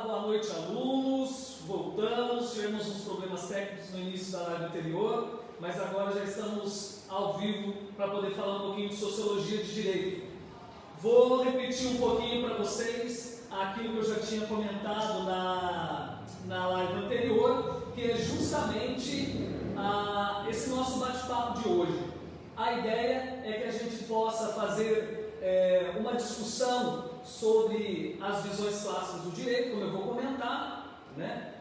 boa noite, alunos. Voltamos, tivemos uns problemas técnicos no início da live anterior, mas agora já estamos ao vivo para poder falar um pouquinho de Sociologia de Direito. Vou repetir um pouquinho para vocês aquilo que eu já tinha comentado na live anterior, que é justamente esse nosso bate-papo de hoje. A ideia é que a gente possa fazer uma discussão sobre as visões clássicas do direito, como eu vou comentar, né?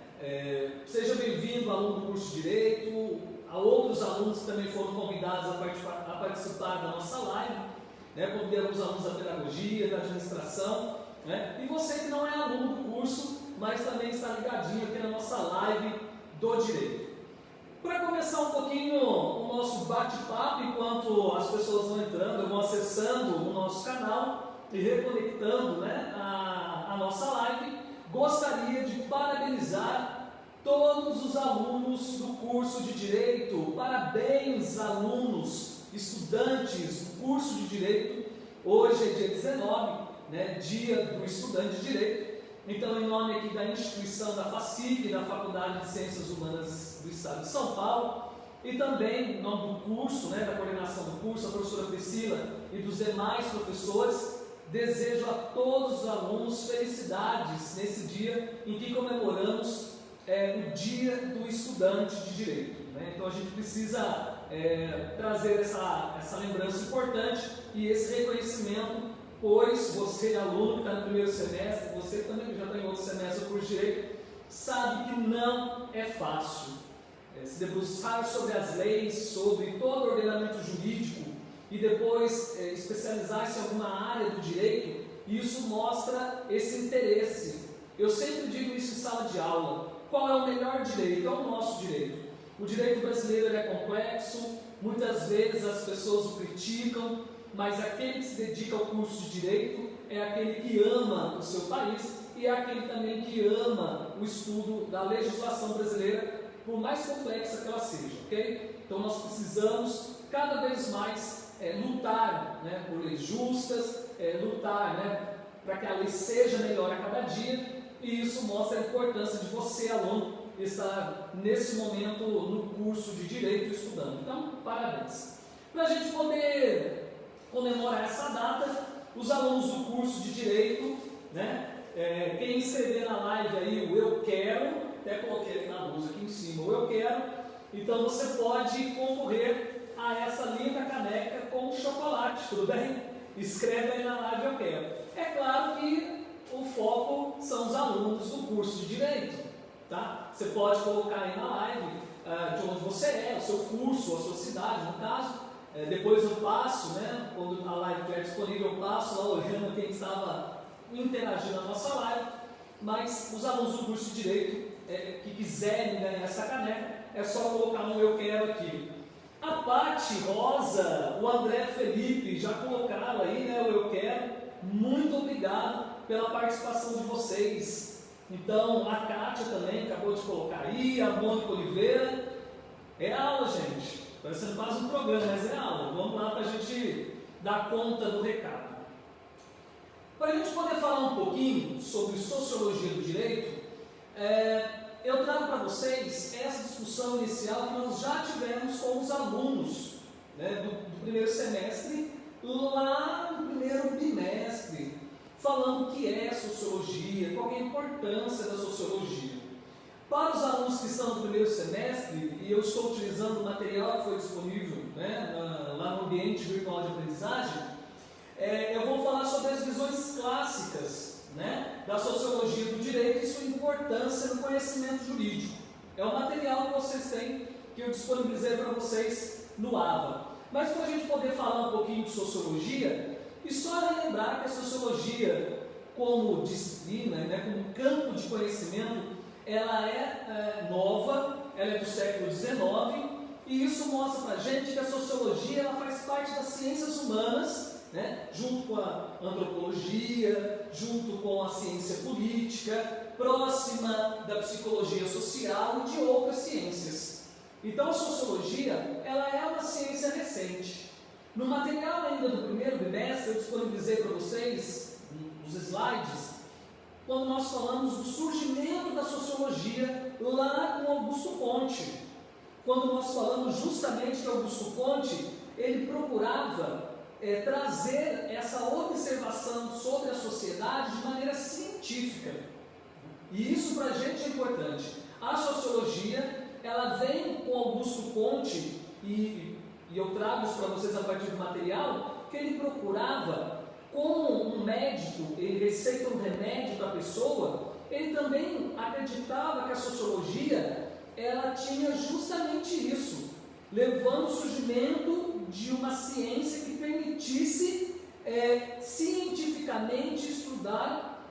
Seja bem-vindo, aluno do curso de Direito, a outros alunos que também foram convidados a participar da nossa live, né? Convidei alguns alunos da pedagogia, da administração, né? E você que não é aluno do curso, mas também está ligadinho aqui na nossa live do Direito. Para começar um pouquinho o nosso bate-papo, enquanto as pessoas vão entrando, vão acessando o nosso canal e reconectando, né, a nossa live, gostaria de parabenizar todos os alunos do curso de Direito. Parabéns, alunos, estudantes do curso de Direito. Hoje é dia 19, né, dia do estudante de Direito. Então, em nome aqui da instituição da FACIP, da Faculdade de Ciências Humanas do Estado de São Paulo, e também em nome do curso, né, da coordenação do curso, a professora Priscila e dos demais professores, desejo a todos os alunos felicidades nesse dia em que comemoramos o Dia do Estudante de Direito, né? Então a gente precisa trazer essa lembrança importante e esse reconhecimento, pois você, aluno que está no primeiro semestre, você também que já está em outro semestre do curso de Direito, sabe que não é fácil se debruçar sobre as leis, sobre todo o ordenamento jurídico e depois especializar-se em alguma área do direito. Isso mostra esse interesse. Eu sempre digo isso em sala de aula: qual é o melhor direito? É o nosso direito. O direito brasileiro é complexo, muitas vezes as pessoas o criticam, mas aquele que se dedica ao curso de Direito é aquele que ama o seu país e é aquele também que ama o estudo da legislação brasileira, por mais complexa que ela seja, ok? Então nós precisamos cada vez mais lutar, né, por leis justas, lutar, né, para que a lei seja melhor a cada dia, e isso mostra a importância de você, aluno, estar nesse momento no curso de Direito estudando. Então, parabéns. Para a gente poder comemorar essa data, os alunos do curso de Direito, né, quem escrever na live aí o eu quero, até coloquei aqui na luz aqui em cima, o eu quero, então você pode concorrer a essa linda caneca com chocolate, tudo bem? Escreve aí na live eu quero. É claro que o foco são os alunos do curso de Direito, tá? Você pode colocar aí na live de onde você é, o seu curso, a sua cidade, no caso. Depois eu passo, né, quando a live estiver disponível, eu passo lá olhando quem estava interagindo na nossa live. Mas os alunos do curso de Direito que quiserem ganhar essa caneca, é só colocar um eu quero aqui. A Paty, Rosa, o André Felipe já colocaram aí, né, o eu quero. Muito obrigado pela participação de vocês. Então, a Kátia também acabou de colocar aí, a Mônica Oliveira. É aula, gente. Parecendo quase um programa, mas é aula. Vamos lá para a gente dar conta do recado. Para a gente poder falar um pouquinho sobre Sociologia do Direito, eu trago para vocês essa discussão inicial que nós já tivemos com os alunos, né, do primeiro semestre, lá no primeiro bimestre, falando o que é Sociologia, qual é a importância da Sociologia. Para os alunos que estão no primeiro semestre, e eu estou utilizando o material que foi disponível, né, lá no ambiente virtual de aprendizagem, eu vou falar sobre as visões clássicas, né, da Sociologia do Direito e sua importância no conhecimento jurídico. É o material que vocês têm, que eu disponibilizei para vocês no AVA. Mas para a gente poder falar um pouquinho de Sociologia, e só lembrar que a Sociologia, como disciplina, né, como campo de conhecimento, ela é nova, ela é do século XIX, e isso mostra para a gente que a Sociologia ela faz parte das ciências humanas, né, junto com a antropologia, junto com a ciência política, próxima da psicologia social e de outras ciências. Então a Sociologia ela é uma ciência recente. No material ainda do primeiro bimestre, eu disponibilizei para vocês, nos slides, quando nós falamos do surgimento da sociologia lá com Augusto Comte. Quando nós falamos justamente que Augusto Comte, ele procurava trazer essa observação sobre a sociedade de maneira científica. E isso para a gente é importante. A sociologia, ela vem com Augusto Comte, e eu trago isso para vocês a partir do material, que ele procurava, como um médico, ele receita um remédio para a pessoa, ele também acreditava que a sociologia, ela tinha justamente isso, levando o surgimento de uma ciência que permitisse cientificamente estudar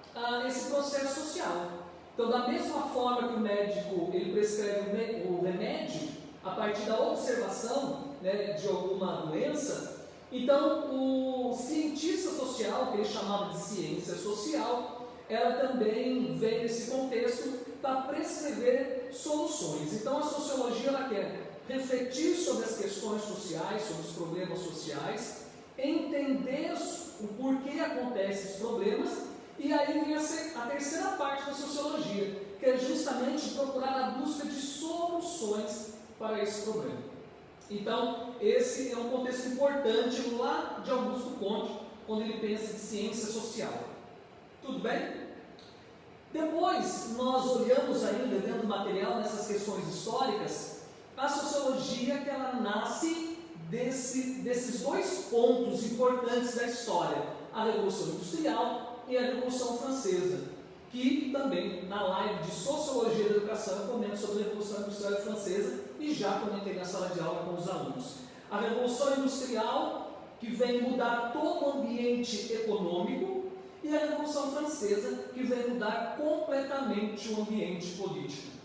esse processo social. Então, da mesma forma que o médico ele prescreve o remédio a partir da observação, né, de alguma doença, então o cientista social, que ele chamava de ciência social, ela também vem nesse contexto para prescrever soluções. Então a sociologia ela quer refletir sobre as questões sociais, sobre os problemas sociais, entender o porquê acontecem esses problemas, e aí vem a terceira parte da sociologia, que é justamente procurar a busca de soluções para esse problema. Então, esse é um contexto importante lá de Augusto Comte, quando ele pensa em ciência social. Tudo bem? Depois, nós olhamos ainda, dentro do material, nessas questões históricas, a sociologia que ela nasce desses dois pontos importantes da história, a Revolução Industrial e a Revolução Francesa, que também, na live de Sociologia da Educação, eu comento sobre a Revolução Industrial Francesa e já comentei na sala de aula com os alunos. A Revolução Industrial, que vem mudar todo o ambiente econômico, e a Revolução Francesa, que vem mudar completamente o ambiente político.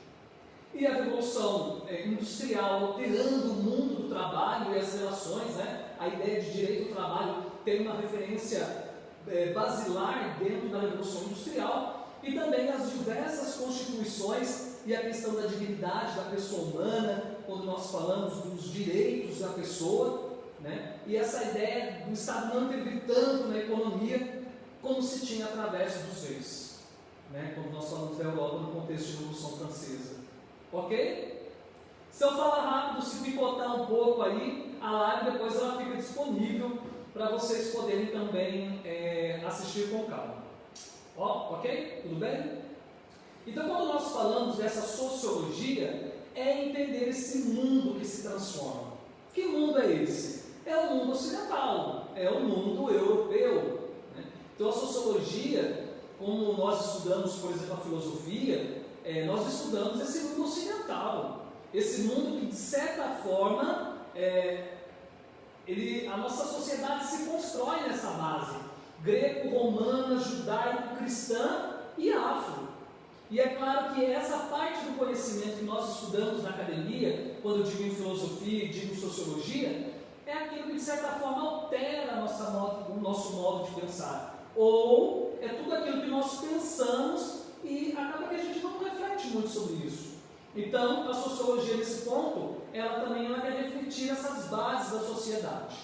E a Revolução Industrial alterando o mundo do trabalho e as relações, né? A ideia de direito do trabalho tem uma referência basilar dentro da Revolução Industrial, e também as diversas constituições e a questão da dignidade da pessoa humana, quando nós falamos dos direitos da pessoa, né? E essa ideia do Estado não intervir tanto na economia como se tinha através dos reis, né? Quando nós falamos da Europa no contexto de Revolução Francesa. Ok? Se eu falar rápido, se picotar um pouco aí, a live depois ela fica disponível para vocês poderem também assistir com calma. Ok? Tudo bem? Então, quando nós falamos dessa sociologia, é entender esse mundo que se transforma. Que mundo é esse? É o mundo ocidental, é o mundo europeu. Né? Então, a sociologia, como nós estudamos, por exemplo, a filosofia, nós estudamos esse mundo ocidental. Esse mundo que, de certa forma, a nossa sociedade se constrói nessa base greco-romana, judaico-cristã e afro. E é claro que essa parte do conhecimento que nós estudamos na academia, quando eu digo em filosofia e digo sociologia, é aquilo que de certa forma altera o nosso modo de pensar. Ou é tudo aquilo que nós pensamos e acaba que a gente não reflete muito sobre isso. Então, a sociologia nesse ponto, ela também quer refletir essas bases da sociedade.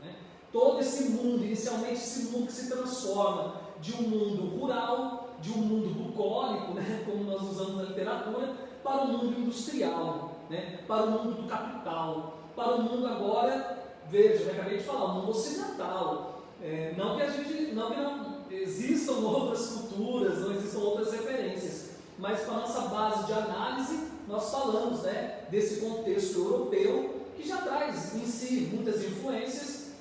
Né? Todo esse mundo, inicialmente esse mundo que se transforma de um mundo rural, de um mundo bucólico, né, como nós usamos na literatura, para o mundo industrial, né, para o mundo do capital, para o mundo agora, veja, eu acabei de falar, o mundo ocidental. Não que não existam outras culturas, não existam outras referências, mas para a nossa base de análise, nós falamos, né, desse contexto europeu, que já traz em si muitas influências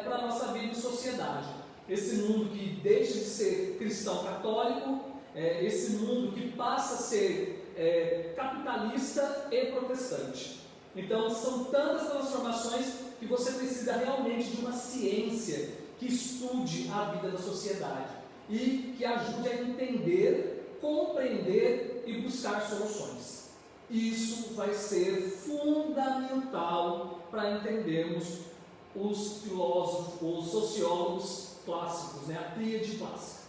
para a nossa vida em sociedade. Esse mundo que deixa de ser cristão católico, esse mundo que passa a ser capitalista e protestante. Então, são tantas transformações que você precisa realmente de uma ciência que estude a vida da sociedade e que ajude a entender, compreender e buscar soluções. Isso vai ser fundamental para entendermos os filósofos, os sociólogos clássicos, né? A tríade clássica.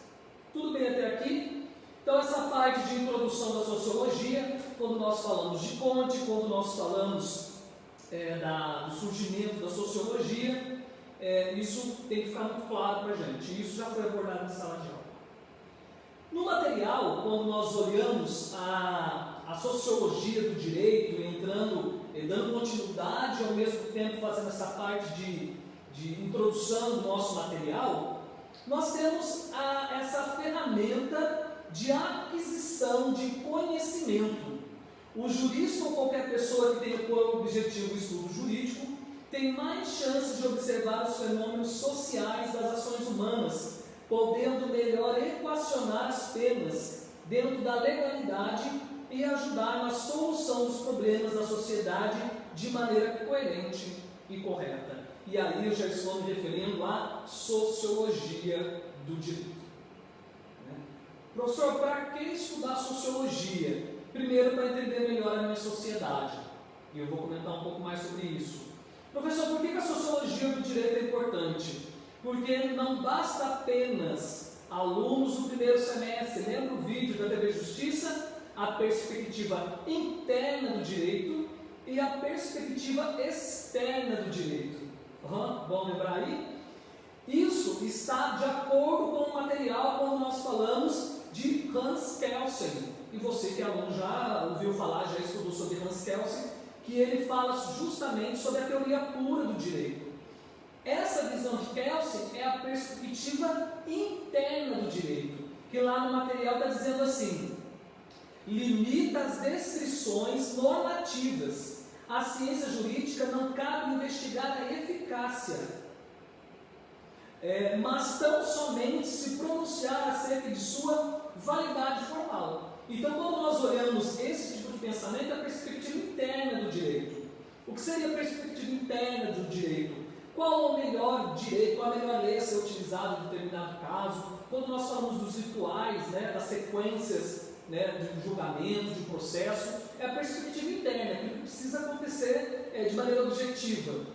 Tudo bem até aqui? Então, essa parte de introdução da sociologia, quando nós falamos de Comte, quando nós falamos do surgimento da sociologia, isso tem que ficar muito claro para a gente. Isso já foi abordado na sala de aula. No material, geral, quando nós olhamos a sociologia do direito, dando continuidade ao mesmo tempo fazendo essa parte de introdução do nosso material, nós temos essa ferramenta de aquisição de conhecimento. O jurista ou qualquer pessoa que tenha por objetivo o estudo jurídico tem mais chances de observar os fenômenos sociais das ações humanas, podendo melhor equacionar as penas dentro da legalidade e ajudar na solução dos problemas da sociedade de maneira coerente e correta. E aí eu já estou me referindo à sociologia do direito. Professor, para que estudar sociologia? Primeiro, para entender melhor a minha sociedade. E eu vou comentar um pouco mais sobre isso. Professor, por que a sociologia do direito é importante? Porque não basta apenas alunos do primeiro semestre, lembra o vídeo da TV Justiça? A perspectiva interna do direito e a perspectiva externa do direito. Bom lembrar aí? Isso está de acordo com o material quando nós falamos de Hans Kelsen. E você que é aluno já ouviu falar, já estudou sobre Hans Kelsen, que ele fala justamente sobre a teoria pura do direito. Essa visão de Kelsen é a perspectiva interna do direito, que lá no material está dizendo assim: limita as descrições normativas. A ciência jurídica não cabe investigar a eficácia, mas tão somente se pronunciar acerca de sua validade formal. Então, quando nós olhamos esse tipo de pensamento, é a perspectiva interna do direito. O que seria a perspectiva interna do direito? Qual o melhor direito, qual a melhor lei a ser utilizada em determinado caso? Quando nós falamos dos rituais, das sequências de julgamento, de processo, é a perspectiva interna, aquilo que precisa acontecer de maneira objetiva.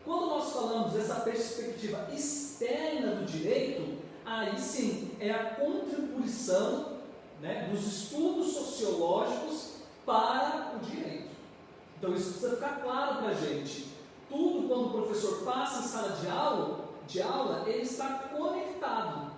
Quando nós falamos dessa perspectiva externa do direito, aí sim é a contribuição dos estudos sociológicos para o direito. Então isso precisa ficar claro para a gente. Tudo, quando o professor passa em sala de aula, ele está conectado,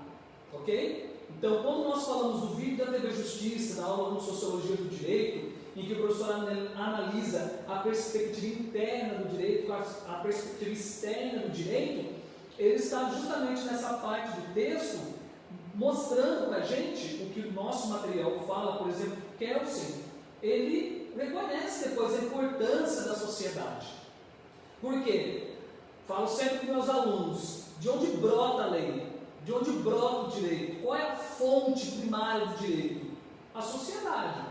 ok? Então, quando nós falamos do vídeo da TV Justiça, da aula de Sociologia do Direito, em que o professor analisa a perspectiva interna do direito, a perspectiva externa do direito, ele está justamente nessa parte do texto, mostrando para a gente o que o nosso material fala. Por exemplo, Kelsen, ele reconhece depois a importância da sociedade. Por quê? Falo sempre com meus alunos, de onde brota a lei? De onde brota o direito? Qual é a fonte primária do direito? A sociedade.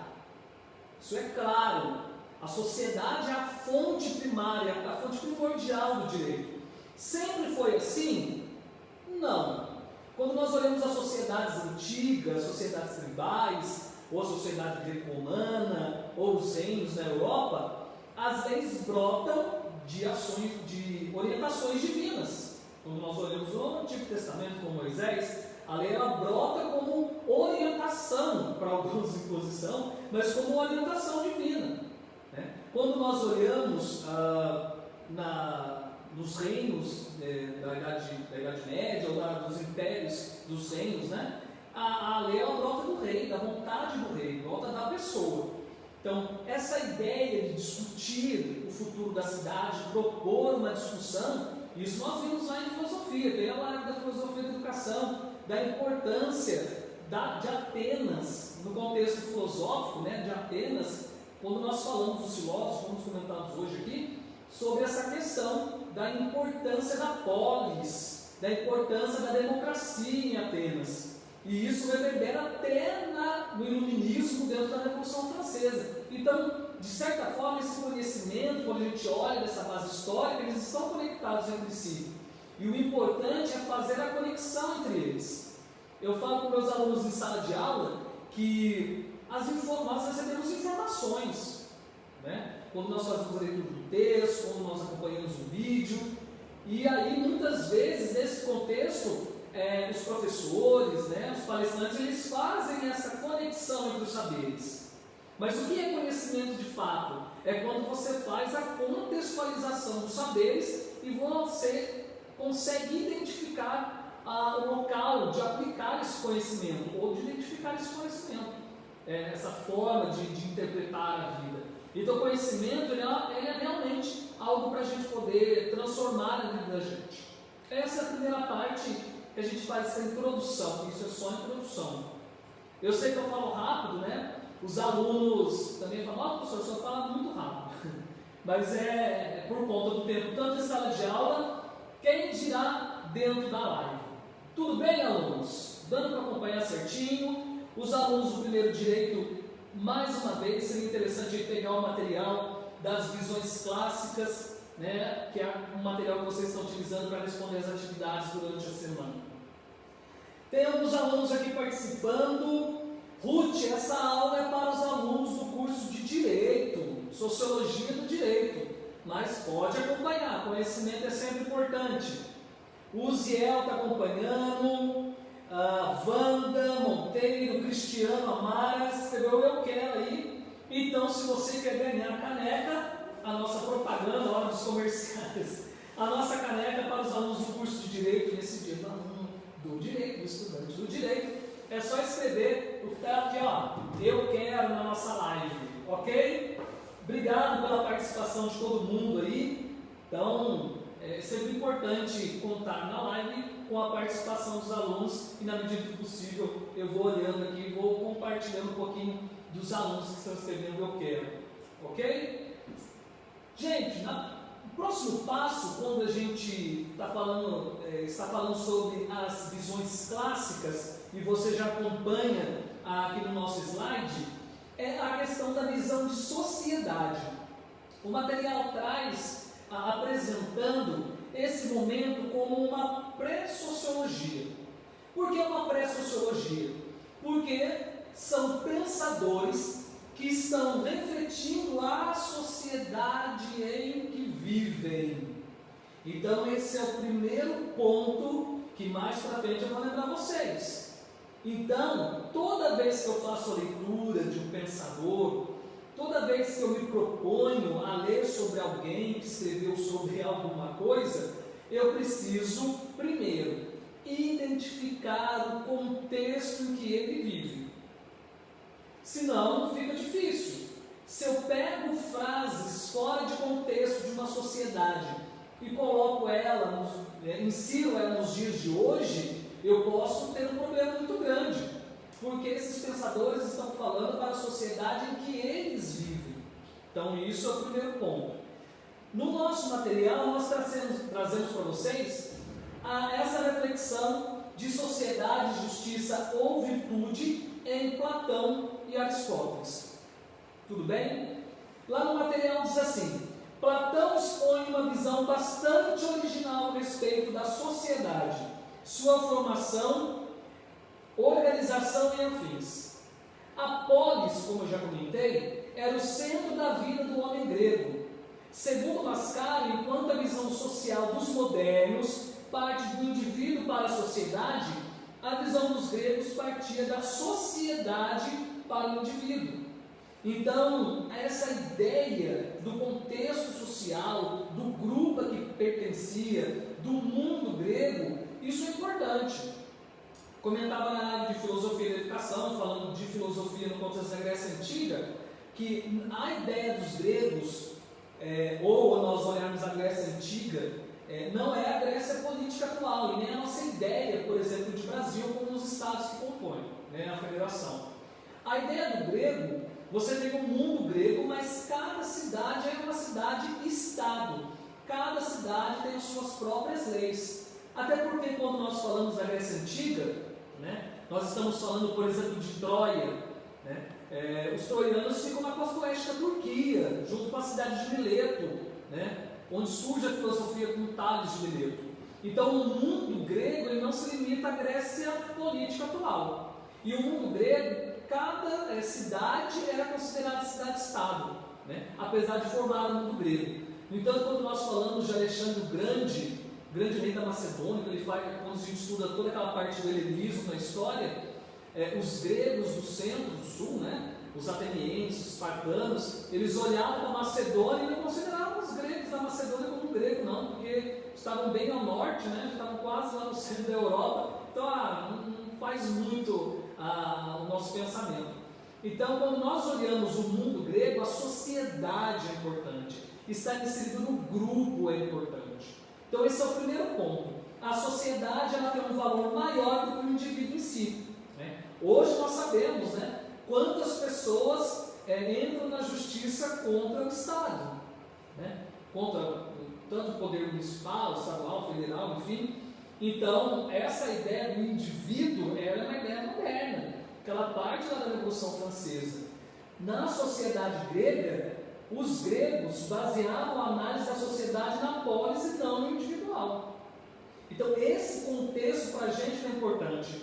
Isso é claro. A sociedade é a fonte primária, a fonte primordial do direito. Sempre foi assim? Não. Quando nós olhamos as sociedades antigas, sociedades tribais, ou a sociedade greco-romana, ou os reinos na Europa, as leis brotam de ações, de orientações divinas. Quando nós olhamos o Antigo Testamento com Moisés, a lei ela brota como orientação, para alguns imposição, mas como orientação divina. Quando nós olhamos nos reinos da Idade Média, ou dos impérios, dos reinos, a lei ela brota do rei, da vontade do rei, brota da pessoa. Então, essa ideia de discutir o futuro da cidade, propor uma discussão, isso nós vimos lá em filosofia, tem a live da filosofia da educação, da importância de Atenas, no contexto filosófico, de Atenas, quando nós falamos dos filósofos, vamos comentar hoje aqui, sobre essa questão da importância da polis, da importância da democracia em Atenas. E isso reverbera até no iluminismo dentro da Revolução Francesa. Então, de certa forma, esse conhecimento, quando a gente olha dessa base histórica, eles estão conectados entre si. E o importante é fazer a conexão entre eles. Eu falo com meus alunos em sala de aula que nós recebemos informações, quando nós fazemos a leitura do texto, quando nós acompanhamos o vídeo, e aí muitas vezes nesse contexto os professores, os palestrantes, eles fazem essa conexão entre os saberes. Mas o que é conhecimento de fato? É quando você faz a contextualização dos saberes e você consegue identificar o local de aplicar esse conhecimento, ou de identificar esse conhecimento, essa forma de interpretar a vida. Então o conhecimento ele é realmente algo para a gente poder transformar a vida da gente. Essa é a primeira parte que a gente faz, essa introdução. Isso é só introdução. Eu sei que eu falo rápido, né? Os alunos também falam, professor, o senhor fala muito rápido. Mas é por conta do tempo, tanto em sala de aula, quem dirá dentro da live. Tudo bem, alunos? Dando para acompanhar certinho. Os alunos do primeiro direito, mais uma vez, seria interessante pegar o material das visões clássicas, né, que é o material que vocês estão utilizando para responder as atividades durante a semana. Tem alguns alunos aqui participando. Ruth, essa aula é para os alunos do curso de Direito, Sociologia do Direito, mas pode acompanhar, conhecimento é sempre importante. O Ziel está acompanhando, a Wanda Monteiro, Cristiano Amaras, escreveu eu quero aí. Então, se você quer ganhar a caneca, a nossa propaganda, hora dos comerciais, a nossa caneca para os alunos do curso de Direito, nesse dia do aluno do Direito, do estudante do Direito, é só escrever o que está aqui, ó, eu quero na nossa live, ok? Obrigado pela participação de todo mundo aí. Então, é sempre importante contar na live com a participação dos alunos e, na medida do possível, eu vou olhando aqui e vou compartilhando um pouquinho dos alunos que estão escrevendo eu quero, ok? Gente, o próximo passo, quando a gente está falando sobre as visões clássicas, e você já acompanha aqui no nosso slide, é a questão da visão de sociedade. O material traz, apresentando esse momento como uma pré-sociologia. Por que uma pré-sociologia? Porque são pensadores que estão refletindo a sociedade em que vivem. Então esse é o primeiro ponto que mais para frente eu vou lembrar vocês. Então, toda vez que eu faço a leitura de um pensador, toda vez que eu me proponho a ler sobre alguém que escreveu sobre alguma coisa, eu preciso, primeiro, identificar o contexto em que ele vive. Senão, fica difícil. Se eu pego frases fora de contexto de uma sociedade e coloco ela, insiro ela nos dias de hoje, eu posso ter um problema muito grande, porque esses pensadores estão falando para a sociedade em que eles vivem. Então isso é o primeiro ponto. No nosso material nós trazemos para vocês essa reflexão de sociedade, justiça ou virtude em Platão e Aristóteles. Tudo bem? Lá no material diz assim: Platão expõe uma visão bastante original a respeito da sociedade, sua formação, organização e afins. A polis, como eu já comentei, era o centro da vida do homem grego. Segundo Mascaro, enquanto a visão social dos modernos parte do indivíduo para a sociedade, a visão dos gregos partia da sociedade para o indivíduo. Então, essa ideia do contexto social, do grupo a que pertencia, do mundo grego, isso é importante. Comentava na área de filosofia e educação, falando de filosofia no contexto da Grécia Antiga, que a ideia dos gregos, ou nós olharmos a Grécia Antiga, não é a Grécia política atual, e nem a nossa ideia, por exemplo, de Brasil, como os estados que compõem, a federação. A ideia do grego, você tem um mundo grego, mas cada cidade é uma cidade-estado. Cada cidade tem as suas próprias leis. Até porque quando nós falamos da Grécia Antiga, nós estamos falando, por exemplo, de Troia. Os troianos ficam na costa oeste da Turquia, junto com a cidade de Mileto, onde surge a filosofia com Tales de Mileto. Então o mundo grego ele não se limita à Grécia política atual. E o mundo grego, cada cidade era considerada cidade-estado, apesar de formar o mundo grego. No entanto, quando nós falamos de Alexandre o Grande rei da Macedônia, quando a gente estuda toda aquela parte do helenismo na história, os gregos do centro, do sul, os atenienses, os espartanos, eles olhavam para a Macedônia e não consideravam os gregos da Macedônia como grego, não, porque estavam bem ao norte, né? Já estavam quase lá no centro da Europa, então não faz muito o nosso pensamento. Então, quando nós olhamos o mundo grego, a sociedade é importante, estar inserido no grupo é importante. Então, esse é o primeiro ponto. A sociedade ela tem um valor maior do que o indivíduo em si. Né? Hoje nós sabemos, né, quantas pessoas entram na justiça contra o Estado, né? Contra tanto o poder municipal, estadual, federal, enfim. Então, essa ideia do indivíduo era uma ideia moderna, que ela parte lá da Revolução Francesa. Na sociedade grega, os gregos baseavam a análise da sociedade na polis e não no individual. Então, esse contexto para a gente é importante.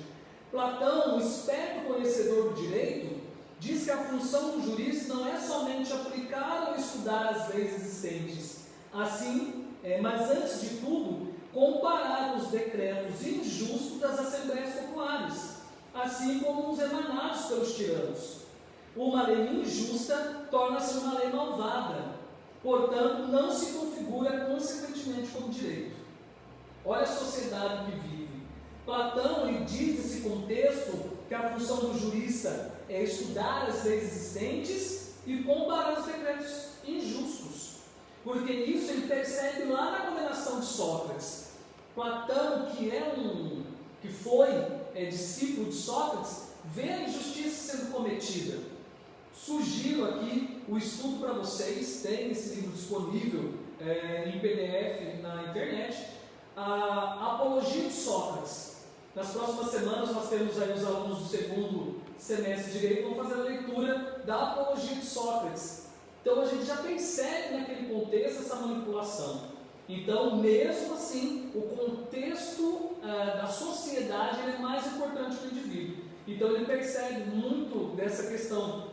Platão, um esperto conhecedor do direito, diz que a função do jurista não é somente aplicar ou estudar as leis existentes, assim, mas antes de tudo, comparar os decretos injustos das assembleias populares, assim como os emanados pelos tiranos. Uma lei injusta torna-se uma lei malvada, portanto, não se configura consequentemente como direito. Olha a sociedade que vive. Platão ele diz nesse contexto que a função do jurista é estudar as leis existentes e comparar os decretos injustos, porque isso ele percebe lá na condenação de Sócrates. Platão, que foi discípulo de Sócrates, vê a injustiça sendo cometida. Sugiro aqui o estudo para vocês, tem esse livro disponível em PDF na internet, a Apologia de Sócrates. Nas próximas semanas nós temos aí os alunos do segundo semestre de Direito vão fazer a leitura da Apologia de Sócrates. Então a gente já percebe naquele contexto essa manipulação. Então, mesmo assim, o contexto da sociedade é mais importante que o indivíduo. Então ele percebe muito dessa questão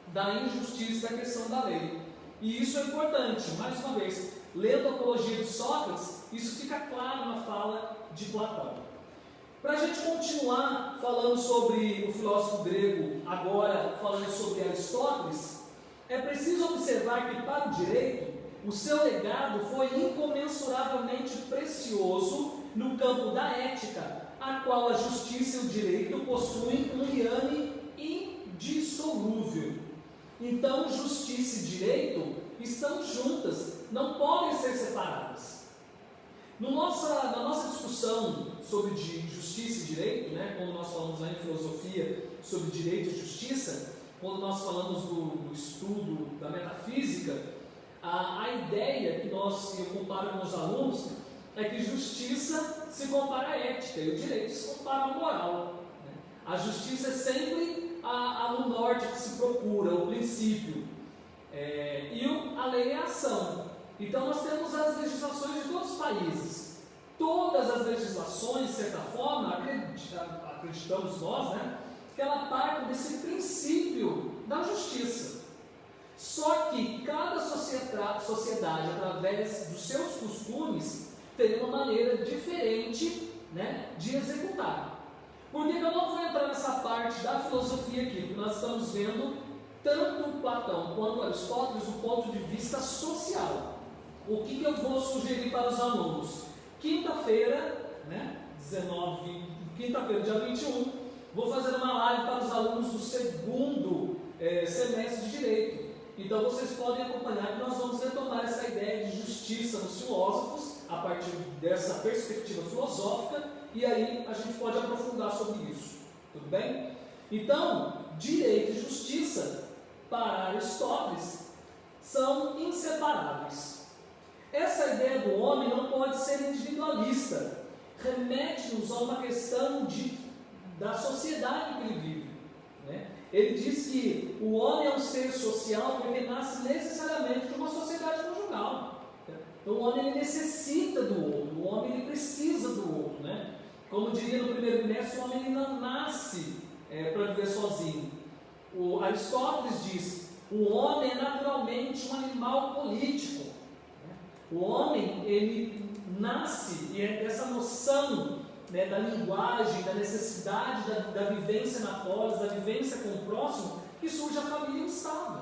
da injustiça, da questão da lei. E isso é importante, mais uma vez, lendo a Apologia de Sócrates, isso fica claro na fala de Platão. Para a gente continuar falando sobre o filósofo grego, agora falando sobre Aristóteles, é preciso observar que para o direito, o seu legado foi incomensuravelmente precioso no campo da ética, a qual a justiça e o direito possuem um liame indissolúvel. Então, justiça e direito estão juntas, não podem ser separadas. Na nossa discussão sobre justiça e direito, né, quando nós falamos lá em filosofia sobre direito e justiça, quando nós falamos do estudo da metafísica, a ideia que eu comparo com os alunos é que justiça se compara à ética e o direito se compara à moral. Né? A justiça é sempre no norte que se procura, o princípio, e a lei é a ação. Então nós temos as legislações de todos os países. Todas as legislações, de certa forma, acreditamos nós, né, que ela parte desse princípio da justiça. Só que cada sociedade, através dos seus costumes, tem uma maneira diferente, né, de executar. Por que eu não vou entrar nessa parte da filosofia aqui? Porque nós estamos vendo tanto Platão quanto Aristóteles do ponto de vista social. O que eu vou sugerir para os alunos? Quinta-feira, né, quinta-feira, dia 21, vou fazer uma live para os alunos do segundo semestre de Direito. Então vocês podem acompanhar que nós vamos retomar essa ideia de justiça nos filósofos, a partir dessa perspectiva filosófica, e aí a gente pode aprofundar sobre isso. Tudo bem? Então, direito e justiça, para Aristóteles, são inseparáveis. Essa ideia do homem não pode ser individualista, remete-nos a uma questão da sociedade que ele vive. Né? Ele diz que o homem é um ser social porque nasce necessariamente de uma sociedade conjugal. Então o homem ele necessita do outro, o homem ele precisa do outro. Né? Como diria no primeiro trimestre, o homem ele não nasce para viver sozinho. O Aristóteles diz: o homem é naturalmente um animal político. O homem, ele nasce, e é dessa noção, né, da linguagem, da necessidade da vivência na polis, da vivência com o próximo, que surge a família e o Estado.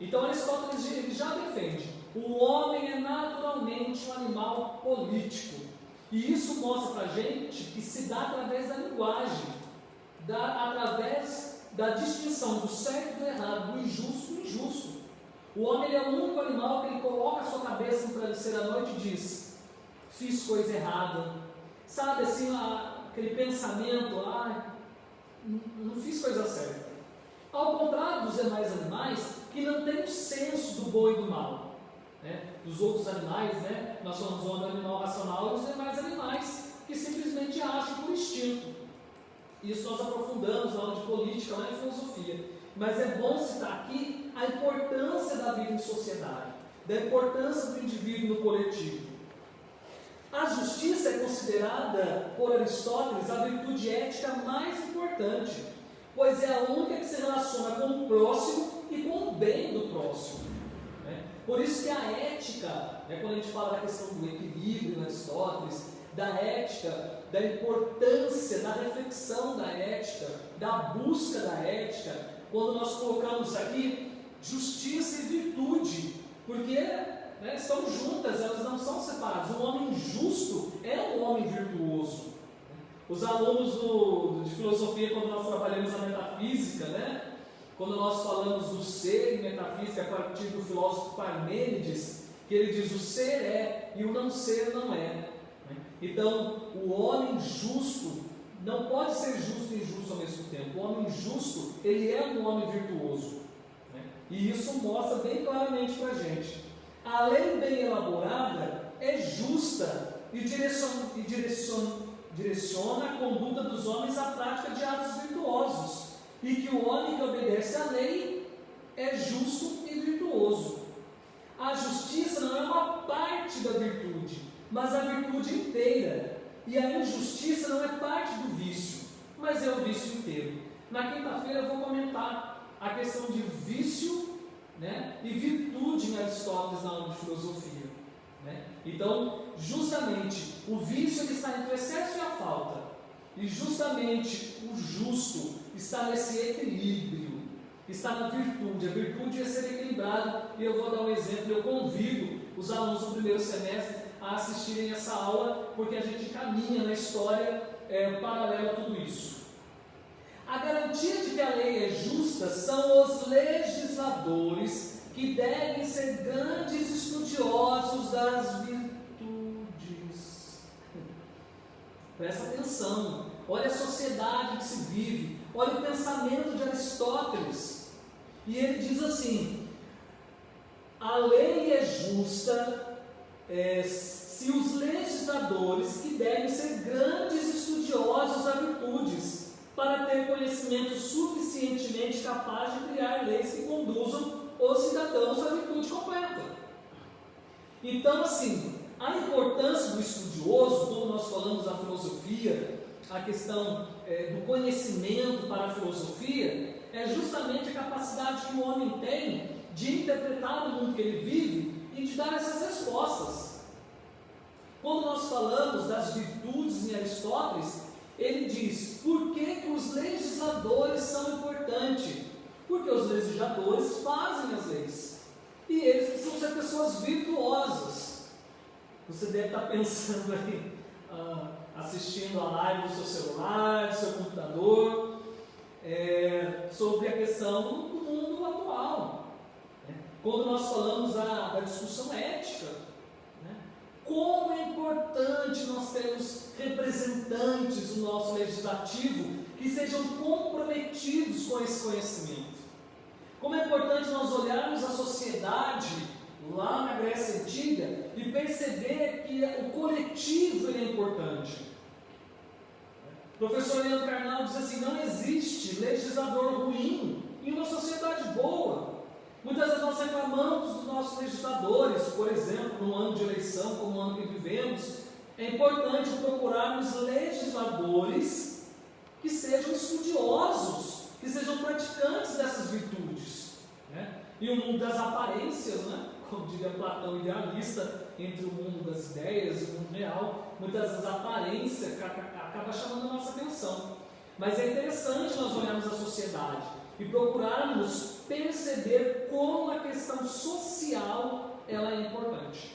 Então Aristóteles ele já defende: o homem é naturalmente um animal político. E isso mostra para a gente que se dá através da linguagem, através da distinção do certo e do errado, do injusto e do injusto. O homem é o único animal que ele coloca a sua cabeça no travesseiro à noite e diz: fiz coisa errada. Sabe assim, aquele pensamento, não fiz coisa certa. Ao contrário dos demais animais, que não tem o senso do bom e do mal. Dos outros animais, nós somos o animal racional, e os demais animais que simplesmente agem por instinto. Isso nós aprofundamos na aula de política, lá em filosofia. Mas é bom citar aqui a importância da vida em sociedade, da importância do indivíduo no coletivo. A justiça é considerada por Aristóteles a virtude ética mais importante, pois é a única que se relaciona com o próximo e com o bem do próximo. Por isso que a ética, quando a gente fala da questão do equilíbrio em Aristóteles, da ética, da importância da reflexão da ética, da busca da ética, quando nós colocamos aqui justiça e virtude, porque estão juntas, elas não são separadas. Um homem justo é um homem virtuoso. Os alunos de filosofia, quando nós trabalhamos a metafísica, quando nós falamos do ser em metafísica, a partir do filósofo Parmênides, que ele diz: o ser é e o não ser não é. Então, o homem justo não pode ser justo e injusto ao mesmo tempo. O homem justo, ele é um homem virtuoso. E isso mostra bem claramente para a gente. A lei bem elaborada é justa e direciona a conduta dos homens à prática de atos virtuosos. E que o homem que obedece à lei é justo e virtuoso. A justiça não é uma parte da virtude, mas a virtude inteira. E a injustiça não é parte do vício, mas é o vício inteiro. Na quinta-feira eu vou comentar a questão de vício, e virtude em Aristóteles na aula de filosofia. Então, justamente, o vício ele está entre o excesso e a falta. E justamente o justo está nesse equilíbrio, está na virtude. A virtude é ser equilibrado. E eu vou dar um exemplo. Eu convido os alunos do primeiro semestre a assistirem essa aula, porque a gente caminha na história paralela a tudo isso. A garantia de que a lei é justa são os legisladores, que devem ser grandes estudiosos das virtudes. Presta atenção, olha a sociedade que se vive, olha o pensamento de Aristóteles. E ele diz assim: a lei é justa se os legisladores, que devem ser grandes estudiosos das virtudes, para ter conhecimento suficientemente capaz de criar leis que conduzam os cidadãos à virtude completa. Então, assim, a importância do estudioso, quando nós falamos da filosofia, a questão do conhecimento para a filosofia, é justamente a capacidade que o homem tem de interpretar o mundo que ele vive e de dar essas respostas. Quando nós falamos das virtudes em Aristóteles, ele diz: por que os legisladores são importantes? Porque os legisladores fazem as leis. E eles precisam ser pessoas virtuosas. Você deve estar pensando aí, assistindo a live do seu celular, do seu computador, sobre a questão do mundo atual. Quando nós falamos da discussão ética, como é importante nós termos representantes do nosso legislativo que sejam comprometidos com esse conhecimento. Como é importante nós olharmos a sociedade lá na Grécia Antiga e perceber que o coletivo é importante. O professor Leandro Carnal diz assim: não existe legislador ruim em uma sociedade boa. Muitas vezes nós reclamamos dos nossos legisladores, por exemplo, no ano de eleição, como o ano que vivemos. É importante procurarmos legisladores que sejam estudiosos, que sejam praticantes dessas virtudes. E o mundo das aparências, como diria Platão, idealista, entre o mundo das ideias e o mundo real, muitas vezes a aparência acaba chamando a nossa atenção. Mas é interessante nós olharmos a sociedade e procurarmos perceber como a questão social ela é importante.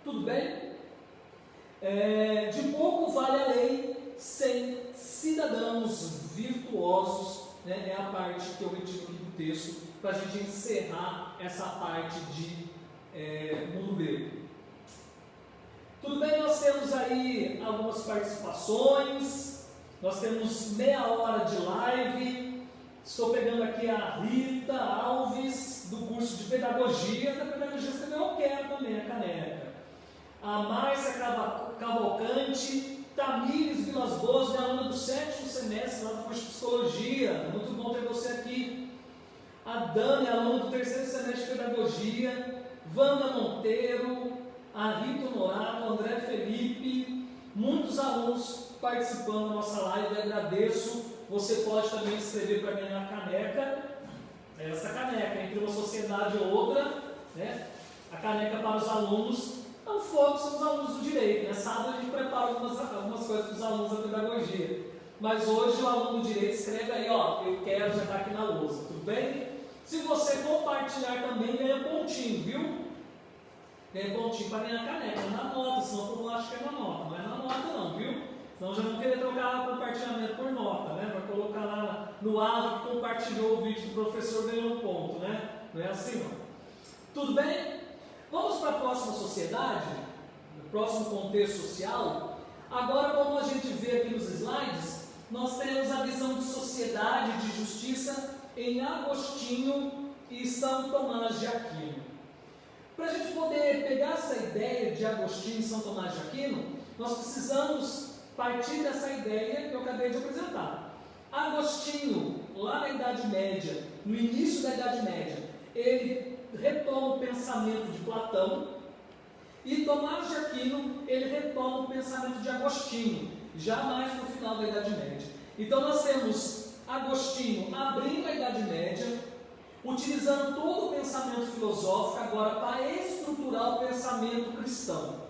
Tudo bem? De pouco vale a lei sem cidadãos virtuosos, né? É a parte que eu retiro aqui do texto, para a gente encerrar essa parte de mundo grego. Tudo bem, nós temos aí algumas participações, nós temos meia hora de live. Estou pegando aqui a Rita Alves, do curso de Pedagogia. Da Pedagogia escreveu, eu quero também a caneca. A Márcia Cavalcante, Tamires Vilas Boas, minha aluna do 7º semestre, lá do curso de Psicologia. Muito bom ter você aqui. A Dani, aluna do 3º semestre de Pedagogia. Wanda Monteiro, a Rita Honorato, André Felipe, muitos alunos participando da nossa live. Eu agradeço. Você pode também escrever para ganhar a caneca, essa caneca, entre uma sociedade ou outra, né? A caneca para os alunos. O foco são os alunos do direito, né? Sábado a gente prepara algumas coisas para os alunos da pedagogia, mas hoje o aluno do direito escreve aí, ó, eu quero, já está aqui na lousa, tudo bem? Se você compartilhar também, ganha pontinho, viu? Ganha pontinho para ganhar a caneca, não é na nota, senão todo mundo acha que é na nota, não é na nota não, viu? Senão já não querer trocar compartilhamento por nota, né? Para colocar lá no Ava que compartilhou o vídeo do professor, ganhou um ponto, né? Não é assim não. Tudo bem? Vamos para a próxima sociedade, no próximo contexto social. Agora, como a gente vê aqui nos slides, nós temos a visão de sociedade, de justiça em Agostinho e São Tomás de Aquino. Para a gente poder pegar essa ideia de Agostinho e São Tomás de Aquino, nós precisamos partir dessa ideia que eu acabei de apresentar. Agostinho, lá na Idade Média, no início da Idade Média, ele retoma o pensamento de Platão, e Tomás de Aquino, ele retoma o pensamento de Agostinho, já mais no final da Idade Média. Então nós temos Agostinho abrindo a Idade Média, utilizando todo o pensamento filosófico agora para estruturar o pensamento cristão.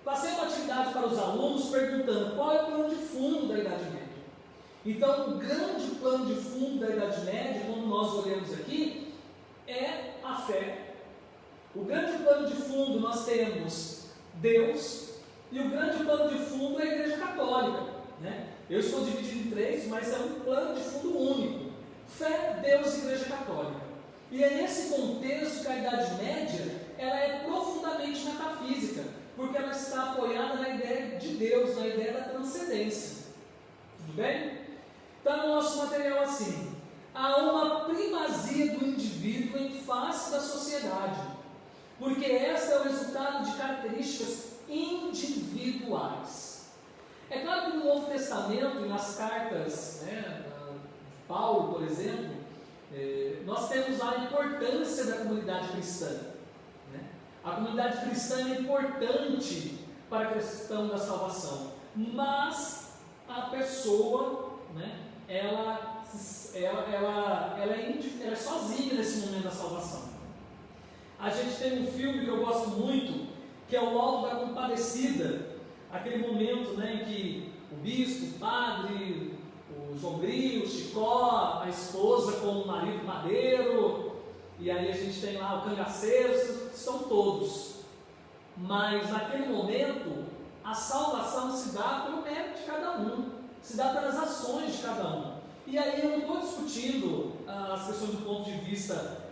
Passei uma atividade para os alunos perguntando qual é o plano de fundo da Idade Média. Então, o grande plano de fundo da Idade Média, como nós olhamos aqui, é a fé. O grande plano de fundo nós temos Deus, e o grande plano de fundo é a Igreja Católica, né? Eu estou dividido em três, mas é um plano de fundo único: fé, Deus e Igreja Católica. E é nesse contexto que a Idade Média ela é profundamente metafísica, porque ela está apoiada na ideia de Deus, na ideia da transcendência. Tudo bem? Está no nosso material assim: há uma primazia do indivíduo em face da sociedade, porque esta é o resultado de características individuais. É claro que no Novo Testamento, e nas cartas, né, de Paulo, por exemplo, nós temos a importância da comunidade cristã. A comunidade cristã é importante para a questão da salvação, mas a pessoa, né, ela é sozinha nesse momento da salvação. A gente tem um filme que eu gosto muito, que é o Alto da Compadecida, aquele momento, né, em que o bispo, o padre, o Jombrio, o Chicó, a esposa com o marido madeiro, e aí a gente tem lá o cangaceiro, estão todos. Mas naquele momento, a salvação se dá pelo mérito de cada um, se dá pelas ações de cada um. E aí eu não estou discutindo as questões do ponto de vista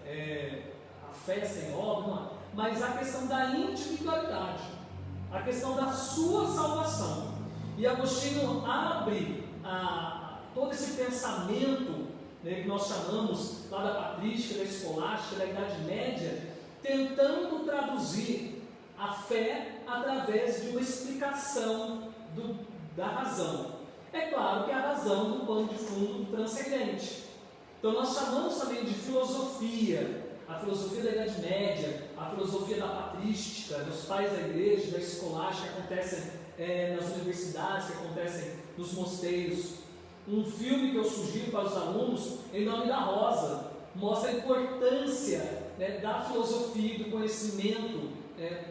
a fé sem obra, mas a questão da individualidade, a questão da sua salvação. E Agostinho abre todo esse pensamento, né, que nós chamamos lá da patrística, da escolástica, da Idade Média, tentando traduzir a fé através de uma explicação da razão. É claro que a razão do pano de fundo transcendente. Então nós chamamos também de filosofia, a filosofia da Idade Média, a filosofia da patrística, dos pais da igreja, da escolástica, que acontecem nas universidades, que acontecem nos mosteiros. Um filme que eu sugiro para os alunos, Em Nome da Rosa, mostra a importância, né, da filosofia e do conhecimento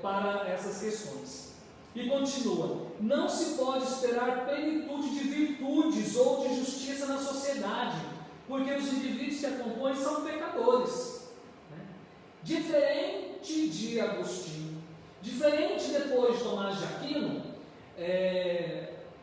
para essas questões. E continua: não se pode esperar plenitude de virtudes ou de justiça na sociedade, porque os indivíduos que a compõem são pecadores. Diferente de Agostinho, diferente depois de Tomás de Aquino,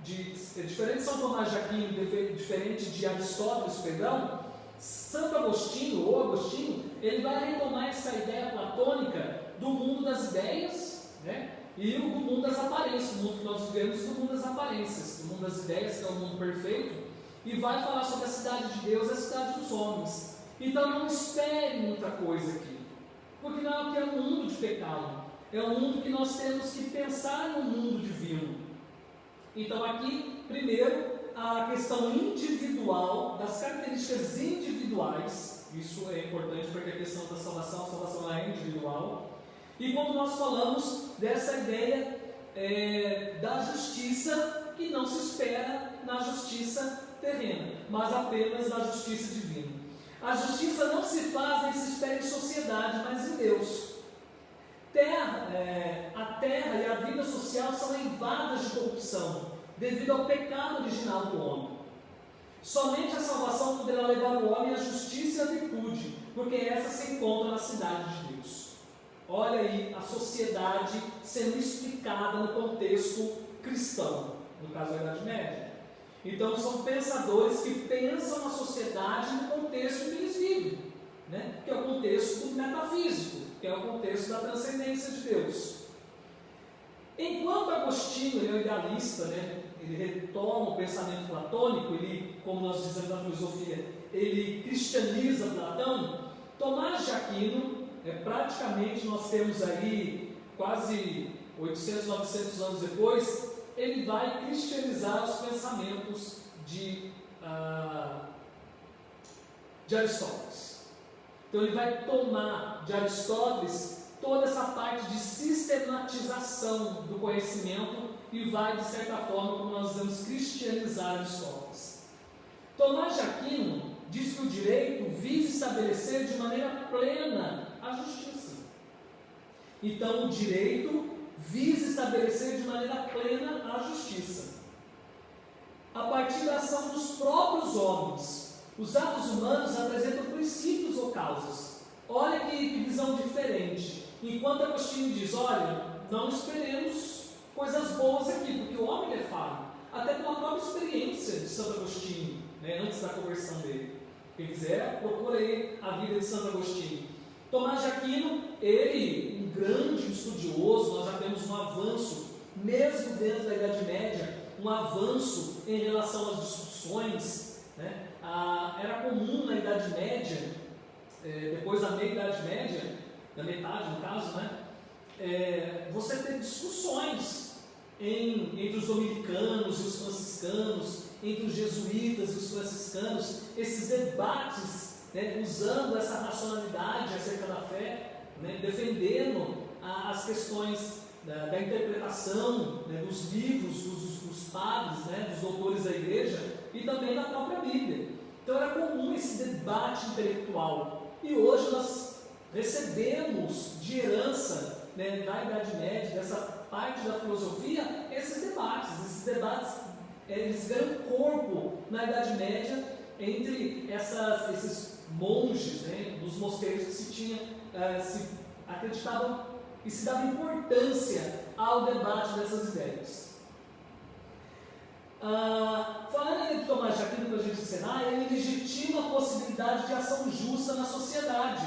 diferente de São Tomás de Aquino, diferente de Aristóteles, perdão, Santo Agostinho, ou Agostinho, ele vai retomar essa ideia platônica do mundo das ideias, né? E do mundo das aparências, o mundo que nós vivemos, do mundo das aparências, do mundo das ideias, que é o mundo perfeito, e vai falar sobre a cidade de Deus e a cidade dos homens. Então não espere muita coisa aqui, porque não é um mundo de pecado, é um mundo que nós temos que pensar no mundo divino. Então aqui, primeiro, a questão individual, das características individuais, isso é importante porque a questão da salvação, a salvação é individual. E quando nós falamos dessa ideia da justiça, que não se espera na justiça terrena, mas apenas na justiça divina. A justiça não se faz nem se espera em sociedade, mas em Deus. A terra e a vida social são eivadas de corrupção, devido ao pecado original do homem. Somente a salvação poderá levar o homem à justiça e à virtude, porque essa se encontra na cidade de Deus. Olha aí a sociedade sendo explicada no contexto cristão, no caso da Idade Média. Então são pensadores que pensam a sociedade no contexto que eles vivem, né? Que é o contexto metafísico, que é o contexto da transcendência de Deus. Enquanto Agostinho ele é idealista, né? Ele retoma o pensamento platônico, ele, como nós dizemos na filosofia, ele cristianiza Platão. Tomás de Aquino, praticamente nós temos aí quase 800, 900 anos depois, ele vai cristianizar os pensamentos de Aristóteles. Então ele vai tomar de Aristóteles toda essa parte de sistematização do conhecimento e vai, de certa forma, como nós dizemos, cristianizar Aristóteles. Tomás de Aquino diz que o direito visa estabelecer de maneira plena a justiça. Então o direito visa estabelecer de maneira plena a justiça. A partir da ação dos próprios homens, os atos humanos apresentam princípios ou causas. Olha que visão diferente. Enquanto Agostinho diz, olha, não esperemos coisas boas aqui, porque o homem é falho. Até pela própria experiência de Santo Agostinho, né, antes da conversão dele. Quem quiser, procura aí a vida de Santo Agostinho. Tomás de Aquino, ele, um grande estudioso, nós já temos um avanço, mesmo dentro da Idade Média, um avanço em relação às discussões, né? Era comum na Idade Média, depois da meia-idade média, da metade no caso, né? Você ter discussões entre os dominicanos e os franciscanos, entre os jesuítas e os franciscanos, esses debates, né, usando essa racionalidade acerca da fé, né, defendendo as questões da interpretação, né, dos livros dos padres, né, dos doutores da igreja e também da própria Bíblia. Então era comum esse debate intelectual. E hoje nós recebemos de herança, né, da Idade Média, dessa parte da filosofia, esses debates eles ganham corpo na Idade Média entre esses monges, né, dos mosteiros que se acreditavam e se dava importância ao debate dessas ideias. Falando de Tomás de Aquino, para a gente encerrar, ele legitima a possibilidade de ação justa na sociedade,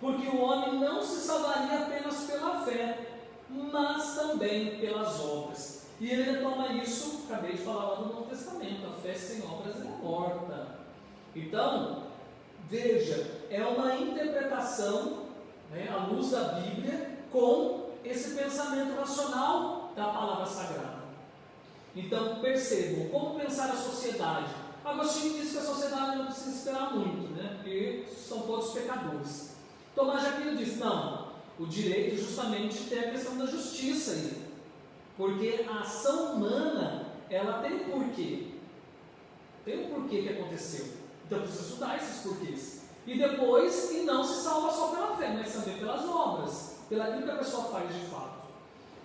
porque o homem não se salvaria apenas pela fé, mas também pelas obras. E ele retoma isso, acabei de falar lá do Novo Testamento, a fé sem obras é morta. Então, veja, é uma interpretação, né, à luz da Bíblia, com esse pensamento racional da palavra sagrada. Então, percebam, como pensar a sociedade. Agostinho diz que a sociedade não precisa esperar muito, né, porque são todos pecadores. Tomás de Aquino diz, não, o direito justamente tem a questão da justiça aí, porque a ação humana, ela tem um porquê. Tem um porquê que aconteceu. Então precisa estudar esses porquês. E depois, e não se salva só pela fé, mas também pelas obras, pelo que a pessoa faz de fato.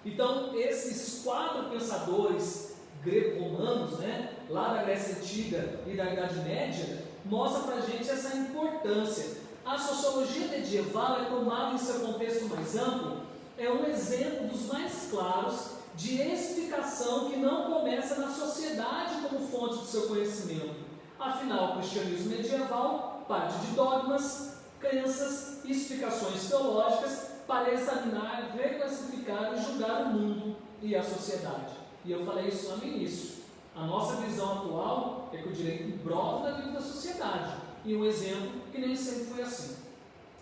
Então, esses 4 pensadores greco-romanos, né, lá da Grécia Antiga e da Idade Média, mostram para a gente essa importância. a sociologia medieval é tomada em seu contexto mais amplo, é um exemplo dos mais claros de explicação que não começa na sociedade como fonte de seu conhecimento. Afinal, o cristianismo medieval parte de dogmas, crenças e explicações teológicas para examinar, reclassificar e julgar o mundo e a sociedade. E eu falei isso lá no início. A nossa visão atual é que o direito brota da vida da sociedade. E um exemplo que nem sempre foi assim,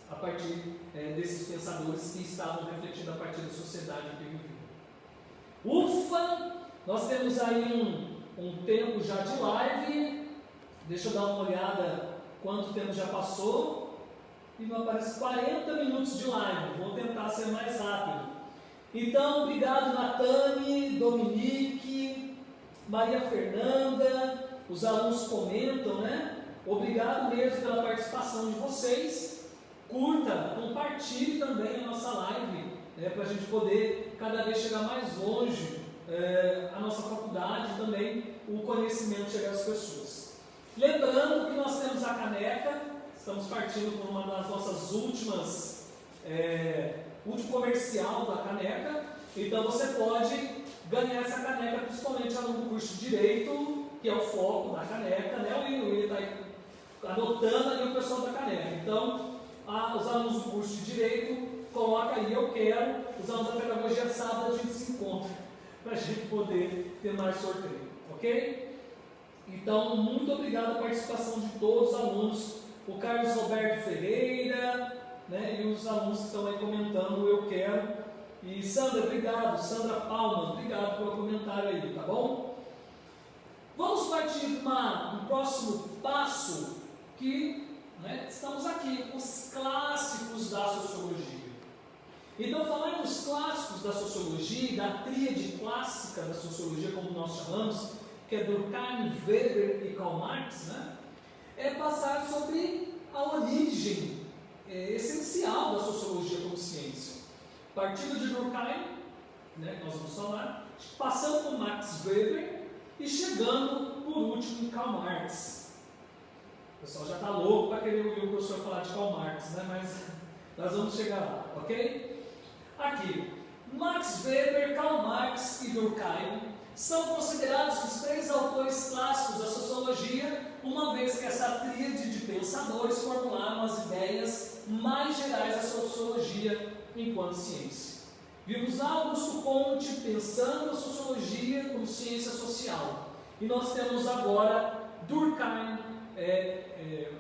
a partir desses pensadores que estavam refletindo a partir da sociedade que viviam. Ufa! Nós temos aí um tempo já de live. Deixa eu dar uma olhada quanto tempo já passou. E não aparece 40 minutos de live. Vou tentar ser mais rápido. Então, obrigado Natane, Dominique, Maria Fernanda. Os alunos comentam, né? Obrigado mesmo pela participação de vocês. Curta, compartilhe também a nossa live, para a gente poder cada vez chegar mais longe, a nossa faculdade também, o conhecimento chegar às pessoas. Lembrando que nós temos a caneca, estamos partindo por uma das nossas último comercial da caneca, então você pode ganhar essa caneca, principalmente aluno do curso de Direito, que é o foco da caneca, né? O Will está anotando ali o pessoal da caneca. Então, os alunos do curso de Direito, coloca aí, eu quero, os alunos da Pedagogia, sábado a gente se encontra, para a gente poder ter mais sorteio, ok? Então, muito obrigado a participação de todos os alunos, o Carlos Roberto Ferreira, né, e os alunos que estão aí comentando, eu quero, e Sandra, obrigado, Sandra Palma, obrigado pelo comentário aí, tá bom? Vamos partir para um próximo passo, que estamos aqui, os clássicos da sociologia. Então, falando dos clássicos da sociologia, da tríade clássica da sociologia, como nós chamamos, que é Durkheim, Weber e Karl Marx, né? É passar sobre a origem essencial da sociologia como ciência. Partindo de Durkheim, nós vamos falar, passando por Max Weber e chegando, por último, em Karl Marx. O pessoal já está louco para querer ouvir o professor falar de Karl Marx, né? Mas nós vamos chegar lá, ok? Aqui, Max Weber, Karl Marx e Durkheim são considerados os três autores clássicos da sociologia, uma vez que essa tríade de pensadores formularam as ideias mais gerais da sociologia enquanto ciência. Vimos Augusto Comte pensando a sociologia como ciência social. E nós temos agora Durkheim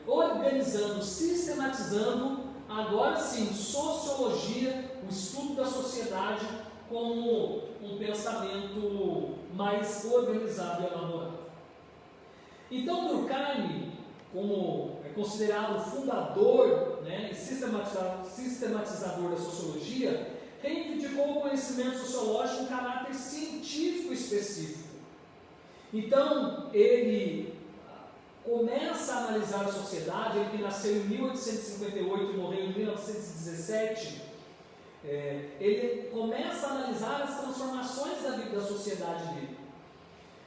organizando, sistematizando, agora sim, sociologia, o estudo da sociedade como um pensamento mais organizado e elaborado. Então, Durkheim, como é considerado o fundador e sistematizador da sociologia, reivindicou o conhecimento sociológico em caráter científico específico. Então, ele começa a analisar a sociedade, ele que nasceu em 1858 e morreu em 1917, ele começa a analisar as transformações da vida da sociedade dele.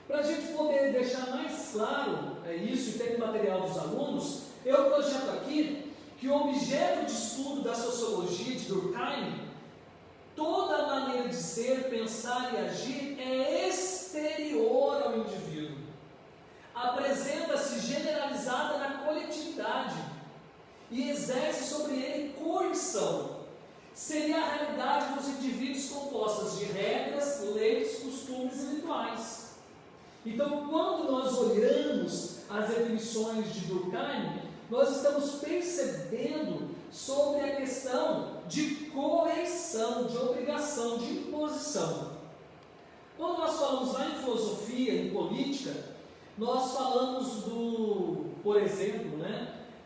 Para a gente poder deixar mais claro isso e ter o material dos alunos, eu projeto aqui que o objeto de estudo da sociologia de Durkheim, toda a maneira de ser, pensar e agir é exterior ao indivíduo. Apresenta-se generalizada na coletividade e exerce sobre ele coerção. Seria a realidade dos indivíduos compostas de regras, leis, costumes e rituais. Então, quando nós olhamos as definições de Durkheim, nós estamos percebendo sobre a questão de coerção, de obrigação, de imposição. Quando nós falamos lá em filosofia, em política, nós falamos por exemplo,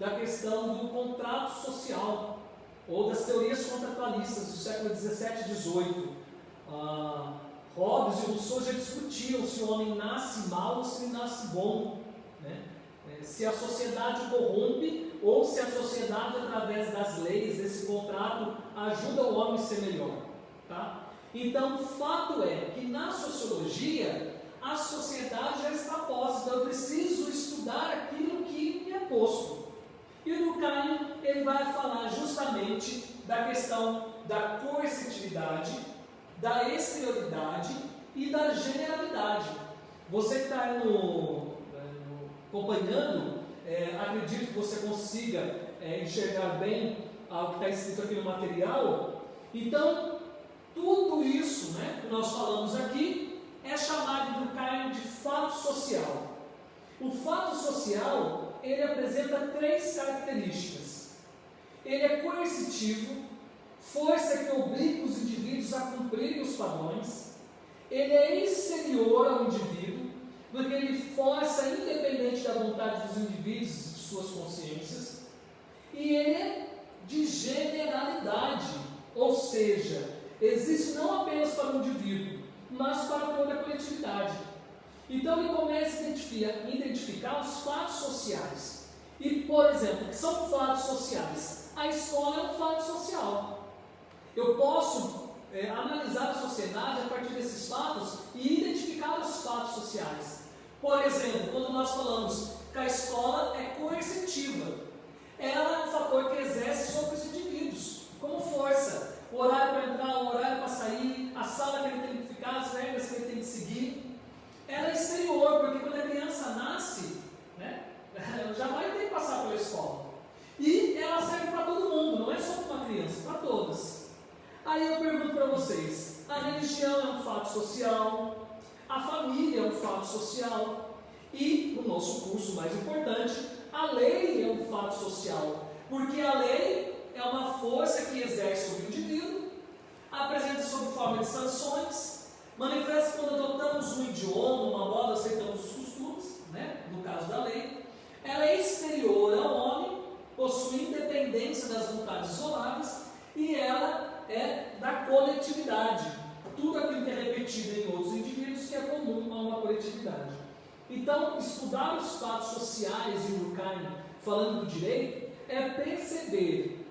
da questão do contrato social, ou das teorias contratualistas do século XVII e XVIII. Hobbes e Rousseau já discutiam se o homem nasce mal ou se nasce bom, se a sociedade corrompe ou se a sociedade, através das leis, desse contrato, ajuda o homem a ser melhor. Tá? Então, o fato é que na sociologia, a sociedade já está posta, então eu preciso estudar aquilo que me é posto. E o Durkheim, ele vai vai falar justamente da questão da coercitividade, da exterioridade e da generalidade. Você que está acompanhando, acredito que você consiga enxergar bem o que está escrito aqui no material. Então, tudo isso, né, que nós falamos aqui é chamado em Durkheim de fato social. O fato social, ele apresenta 3 características. Ele é coercitivo, força que obriga os indivíduos a cumprirem os padrões. Ele é exterior ao indivíduo, porque ele força independente da vontade dos indivíduos e de suas consciências. E ele é de generalidade, ou seja, existe não apenas para o indivíduo, mas para toda a coletividade. Então ele começa a identificar os fatos sociais. E, por exemplo, o que são fatos sociais? A escola é um fato social. Eu posso analisar a sociedade a partir desses fatos e identificar os fatos sociais. Por exemplo, quando nós falamos que a escola é coercitiva, ela é um fator que exerce sobre os indivíduos, como força. O horário para entrar, o horário para sair, a sala que ele tem que ficar, as regras que ele tem que seguir. Ela é exterior, porque quando a criança nasce, né, ela já vai ter que passar pela escola. E ela serve para todo mundo, não é só para uma criança, para todas. Aí eu pergunto para vocês, a religião é um fato social, a família é um fato social, e, no nosso curso mais importante, a lei é um fato social, porque a lei é uma força que exerce sobre o indivíduo, apresenta sob forma de sanções, manifesta quando adotamos um idioma, uma moda, aceitamos os costumes, né? No caso da lei. Ela é exterior ao homem, possui independência das vontades isoladas e ela é da coletividade. Tudo aquilo que é repetido em outros indivíduos que é comum a uma coletividade. Então, estudar os fatos sociais em Durkheim, falando do direito, é perceber,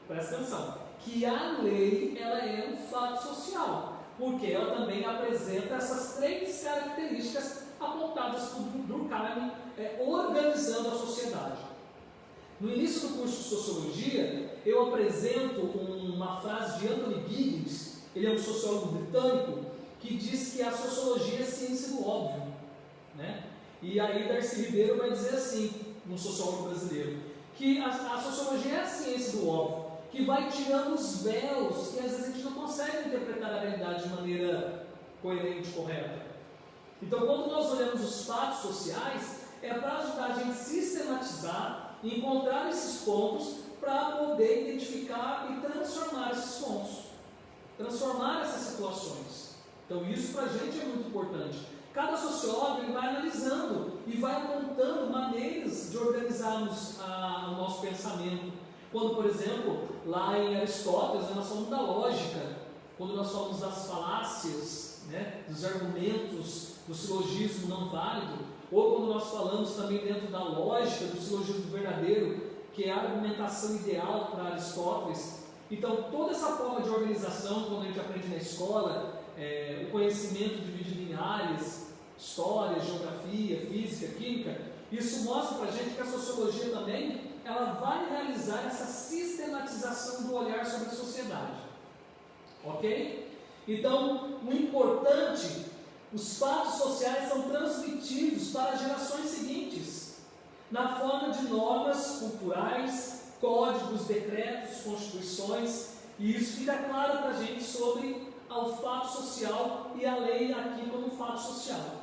presta atenção, que a lei ela é um fato social, porque ela também apresenta essas 3 características apontadas por Durkheim, organizando a sociedade. No início do curso de Sociologia, eu apresento uma frase de Anthony Giddens, ele é um sociólogo britânico, que diz que a sociologia é a ciência do óbvio, né? E aí Darcy Ribeiro vai dizer assim, um sociólogo brasileiro, que a sociologia é a ciência do óbvio, que vai tirando os véus que às vezes a gente não consegue interpretar a realidade de maneira coerente, correta. Então, quando nós olhamos os fatos sociais, é para ajudar a gente a sistematizar e encontrar esses pontos para poder identificar e transformar esses pontos, transformar essas situações. Então, isso para a gente é muito importante. Cada sociólogo ele vai analisando e vai apontando maneiras de organizarmos o nosso pensamento. Quando, por exemplo, lá em Aristóteles, nós falamos da lógica, quando nós falamos das falácias, né, dos argumentos, do silogismo não válido, ou quando nós falamos também dentro da lógica, do silogismo verdadeiro, que é a argumentação ideal para Aristóteles. Então, toda essa forma de organização, quando a gente aprende na escola, o conhecimento dividido em áreas, história, geografia, física, química, isso mostra para a gente que a sociologia também ela vai realizar essa sistematização do olhar sobre a sociedade. Ok? Então, o importante, os fatos sociais são transmitidos para as gerações seguintes, na forma de normas culturais, códigos, decretos, constituições, e isso fica claro para a gente sobre o fato social e a lei aqui como fato social.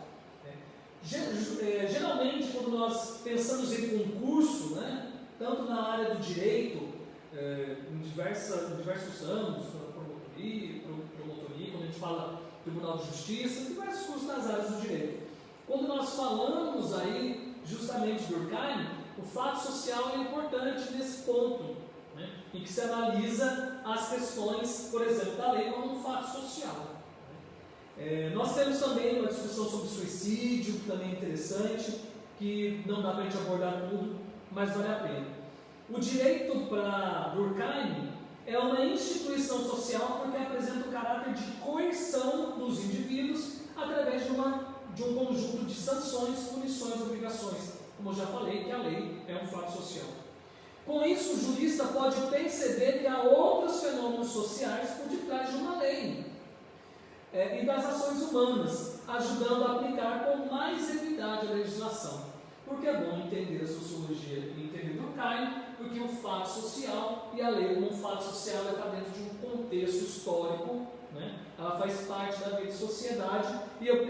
Geralmente, quando nós pensamos em concurso, né, tanto na área do direito, em diversos âmbitos, promotoria, quando a gente fala Tribunal de Justiça, diversos cursos nas áreas do direito. Quando nós falamos aí justamente de Durkheim, o fato social é importante nesse ponto, né, em que se analisa as questões, por exemplo, da lei como um fato social. Nós temos também uma discussão sobre suicídio, que também é interessante, que não dá para a gente abordar tudo, mas vale a pena. O direito para Durkheim é uma instituição social porque apresenta o caráter de coerção dos indivíduos através de um conjunto de sanções, punições, obrigações. Como eu já falei, que a lei é um fato social. Com isso, o jurista pode perceber que há outros fenômenos sociais por detrás de uma lei e das ações humanas, ajudando a aplicar com mais equidade a legislação. Porque é bom entender a sociologia e entender Durkheim, porque o fato social e a lei como um fato social está dentro de um contexto histórico, né? Ela faz parte da vida de sociedade e eu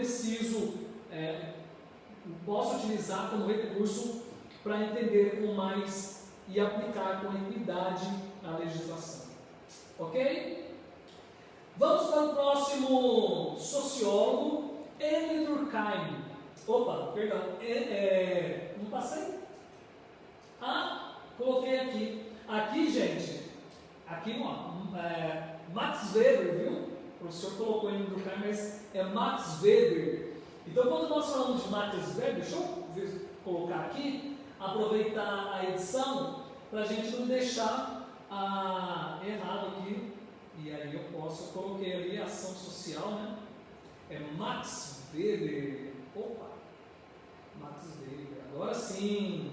posso utilizar como recurso para entender com mais e aplicar com equidade a legislação. Ok? Vamos para o próximo sociólogo, Emile Durkheim. Opa, perdão, não passei? Coloquei aqui. Aqui, gente, aqui, ó, Max Weber, viu? O professor colocou Emile Durkheim, mas é Max Weber. Então, quando nós falamos de Max Weber, deixa eu colocar aqui, aproveitar a edição, para a gente não deixar errado aqui. E aí eu coloquei ali ação social, né? É Max Weber. Opa! Max Weber. Agora sim.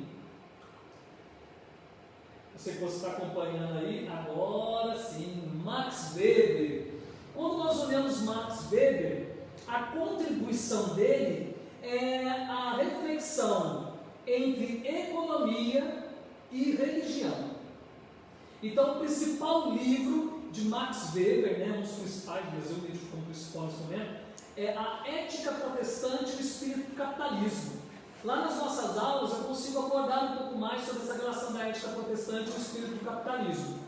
Eu sei que você está acompanhando aí. Agora sim. Max Weber. Quando nós olhamos Max Weber, a contribuição dele é a reflexão entre economia e religião. Então, o principal livro de Max Weber, né, um dos principais, mas eu vejo como principal nesse momento, é A Ética Protestante e o Espírito do Capitalismo. Lá nas nossas aulas eu consigo abordar um pouco mais sobre essa relação da ética protestante e o espírito do capitalismo.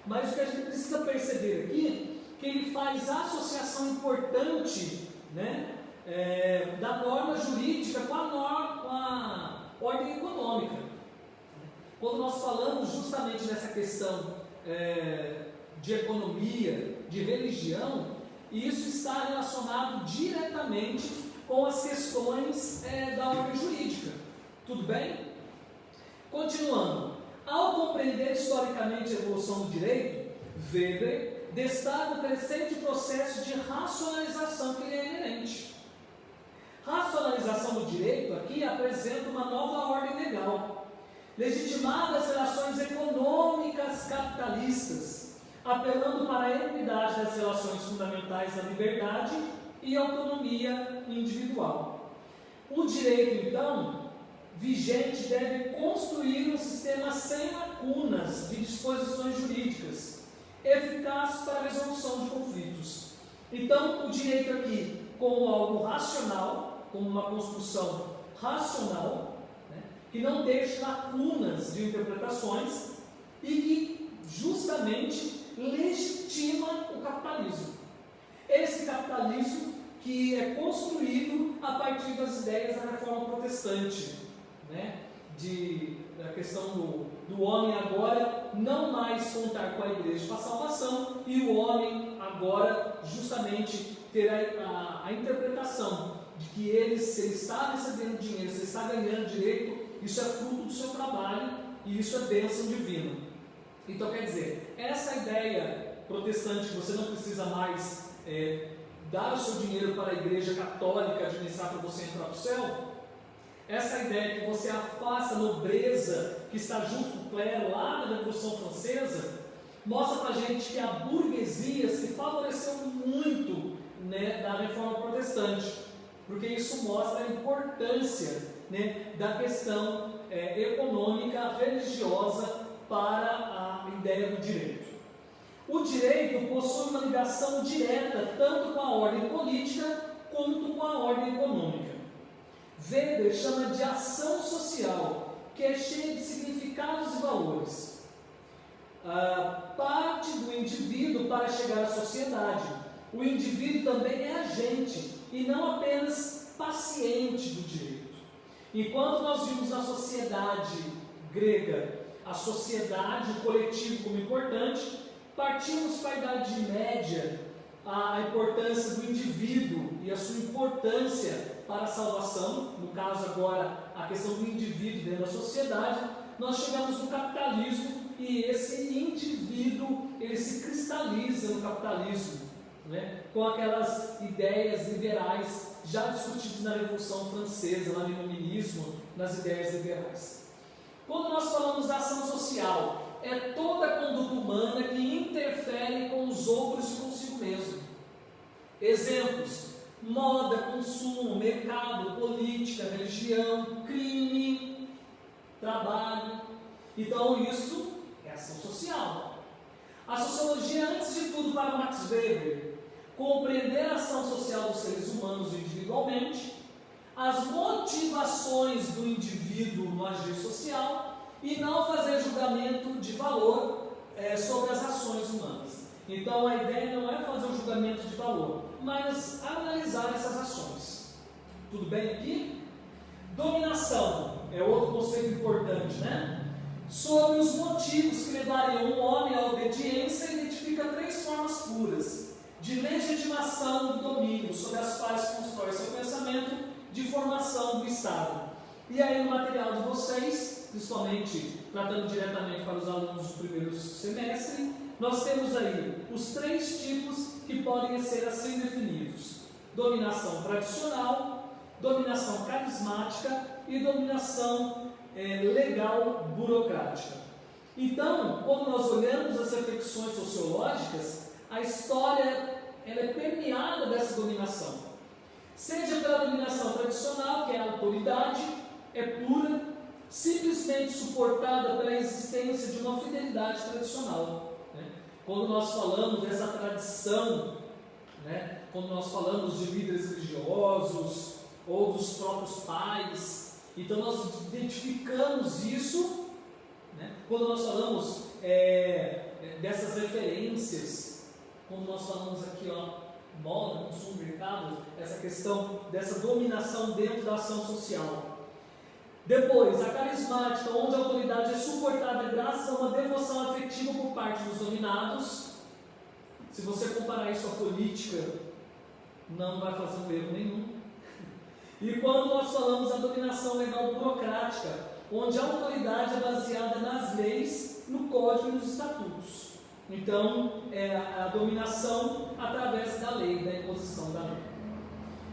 Mas o que a gente precisa perceber aqui é que ele faz a associação importante, né, da norma jurídica com a ordem econômica. Quando nós falamos justamente nessa questão de economia, de religião, isso está relacionado diretamente com as questões da ordem jurídica. Tudo bem? Continuando. Ao compreender historicamente a evolução do direito, Weber destaca o crescente processo de racionalização que lhe é inerente. Racionalização do direito aqui apresenta uma nova ordem legal, legitimada as relações econômicas capitalistas, apelando para a equidade das relações fundamentais da liberdade e autonomia individual. O direito, então, vigente deve construir um sistema sem lacunas de disposições jurídicas, eficaz para a resolução de conflitos. Então, o direito aqui, como algo racional, como uma construção racional, né, que não deixe lacunas de interpretações e que justamente legitima o capitalismo. Esse capitalismo que é construído a partir das ideias da reforma protestante, né? Da questão do homem agora não mais contar com a igreja para a salvação e o homem agora justamente ter a interpretação de que ele, se ele está recebendo dinheiro, se ele está ganhando direito, isso é fruto do seu trabalho e isso é bênção divina. Então, quer dizer, essa ideia protestante que você não precisa mais dar o seu dinheiro para a igreja católica administrar para você entrar para o céu, essa ideia que você afasta a nobreza que está junto com o clero lá na Revolução Francesa, mostra para a gente que a burguesia se favoreceu muito, né, da reforma protestante, porque isso mostra a importância, né, da questão econômica, religiosa para a ideia do direito. O direito possui uma ligação direta tanto com a ordem política quanto com a ordem econômica. Weber chama de ação social, que é cheia de significados e valores. Parte do indivíduo para chegar à sociedade. O indivíduo também é agente e não apenas paciente do direito. Enquanto nós vimos na sociedade grega a sociedade, o coletivo como importante, partimos para a Idade Média a importância do indivíduo e a sua importância para a salvação, no caso agora a questão do indivíduo dentro da sociedade. Nós chegamos no capitalismo e esse indivíduo ele se cristaliza no capitalismo, né, com aquelas ideias liberais já discutidas na Revolução Francesa, lá no iluminismo, nas ideias liberais. Quando nós falamos da ação social, humana que interfere com os outros e consigo mesmo. Exemplos: moda, consumo, mercado, política, religião, crime, trabalho. Então isso é ação social. A sociologia, antes de tudo, para Max Weber, compreender a ação social dos seres humanos individualmente, as motivações do indivíduo no agir social e não fazer julgamento de valor sobre as ações humanas. Então a ideia não é fazer um julgamento de valor, mas analisar essas ações. Tudo bem aqui? Dominação é outro conceito importante, né? Sobre os motivos que levariam um homem à obediência, identifica 3 formas puras de legitimação do domínio, sobre as quais constrói seu pensamento de formação do Estado. E aí no material de vocês, principalmente tratando diretamente para os alunos do primeiro semestre, nós temos aí os 3 tipos que podem ser assim definidos: dominação tradicional, dominação carismática e dominação legal burocrática. Então, quando nós olhamos as reflexões sociológicas, a história ela é permeada dessa dominação. Seja pela dominação tradicional, que é a autoridade, é pura, simplesmente suportada pela existência de uma fidelidade tradicional. Né? Quando nós falamos dessa tradição, né? Quando nós falamos de líderes religiosos ou dos próprios pais, então nós identificamos isso, né? Quando nós falamos dessas referências, como nós falamos aqui, moda, consumo, mercado, essa questão dessa dominação dentro da ação social. Depois, a carismática, onde a autoridade é suportada graças a uma devoção afetiva por parte dos dominados. Se você comparar isso à política, não vai fazer um erro nenhum. E quando nós falamos da dominação legal burocrática, onde a autoridade é baseada nas leis, no código e nos estatutos. Então, é a dominação através da lei, da imposição da lei.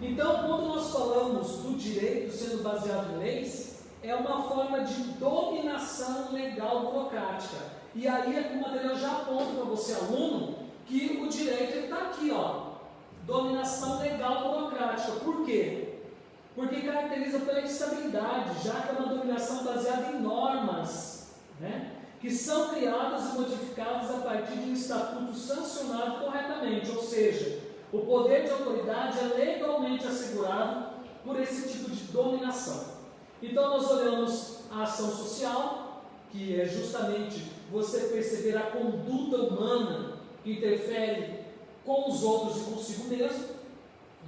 Então, quando nós falamos do direito sendo baseado em leis, é uma forma de dominação legal burocrática. E aí é que o material já aponta para você, aluno, que o direito está aqui, dominação legal burocrática. Por quê? Porque caracteriza pela instabilidade, já que é uma dominação baseada em normas, né, que são criadas e modificadas a partir de um estatuto sancionado corretamente, ou seja, o poder de autoridade é legalmente assegurado por esse tipo de dominação. Então nós olhamos a ação social, que é justamente você perceber a conduta humana que interfere com os outros e consigo mesmo,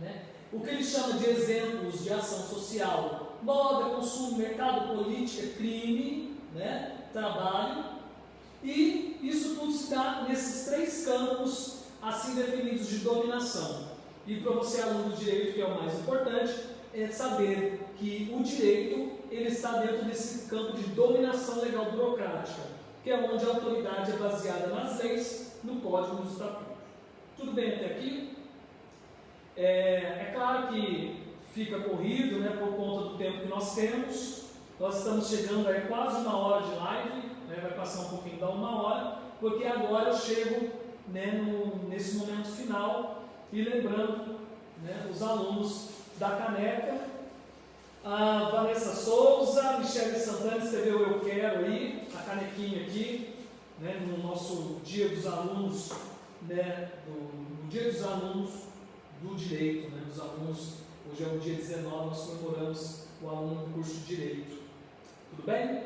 né? O que ele chama de exemplos de ação social: moda, consumo, mercado, política, crime, né? Trabalho. E isso tudo se dá nesses 3 campos assim definidos de dominação. E para você, aluno do direito, que é o mais importante, é saber que o direito ele está dentro desse campo de dominação legal burocrática, que é onde a autoridade é baseada nas leis, no código e no estatuto. Tudo bem até aqui? É claro que fica corrido, né, por conta do tempo que nós temos. Nós estamos chegando a quase 1 hora de live, né, vai passar um pouquinho da 1 hora, porque agora eu chego, né, nesse momento final e lembrando, né, os alunos da caneca. A Vanessa Souza, Michele Santana escreveu "eu quero" aí, a canequinha aqui, né, no nosso dia dos alunos, né, no dia dos alunos do direito, né, dos alunos. Hoje é o dia 19, nós comemoramos o aluno do curso de Direito. Tudo bem?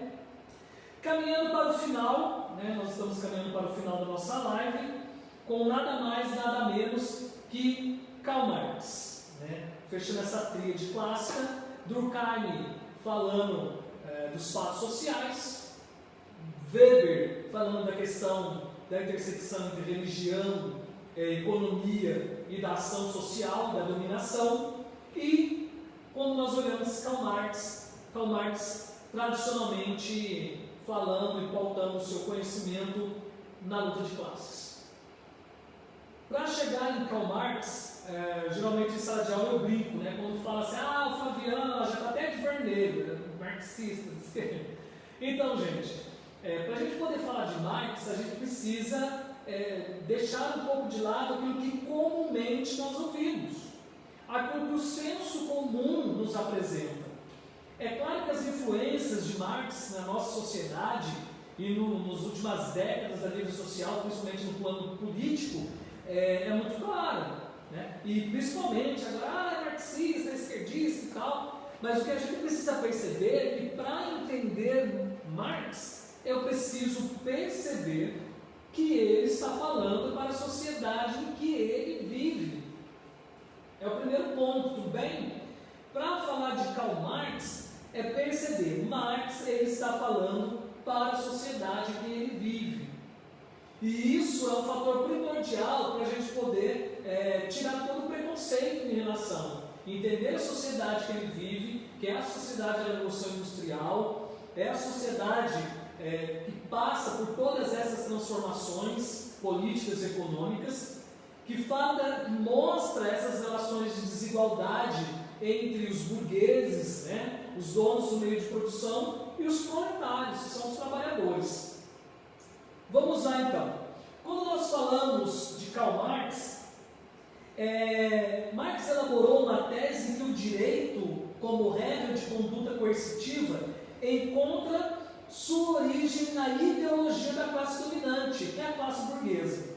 Caminhando para o final, né, nós estamos caminhando para o final da nossa live, com nada mais, nada menos que Karl Marx, né, fechando essa tríade clássica. Durkheim falando dos fatos sociais, Weber falando da questão da intersecção entre religião, economia e da ação social, da dominação. E quando nós olhamos Karl Marx tradicionalmente falando e pautando o seu conhecimento na luta de classes. Para chegar em Karl Marx, geralmente em sala de aula eu brinco, né, quando fala assim, o Fabiano já está até de vermelho, marxista. Então, gente, para a gente poder falar de Marx, a gente precisa deixar um pouco de lado aquilo que comumente nós ouvimos, aquilo que o senso comum nos apresenta. É claro que as influências de Marx na nossa sociedade e nas últimas décadas da vida social, principalmente no plano político, é muito clara, né? E principalmente agora, é marxista, é esquerdista e tal, mas o que a gente precisa perceber é que para entender Marx, eu preciso perceber que ele está falando para a sociedade em que ele vive. É o primeiro ponto, tudo bem? Para falar de Karl Marx, é perceber, Marx ele está falando para a sociedade em que ele vive. E isso é um fator primordial para a gente poder tirar todo o preconceito em relação, entender a sociedade que ele vive, que é a sociedade da Revolução Industrial, é a sociedade que passa por todas essas transformações políticas e econômicas, que mostra essas relações de desigualdade entre os burgueses, né, os donos do meio de produção, e os proletários, que são os trabalhadores. Vamos lá então. Quando nós falamos de Karl Marx, Marx elaborou uma tese em que o direito, como regra de conduta coercitiva, encontra sua origem na ideologia da classe dominante, que é a classe burguesa.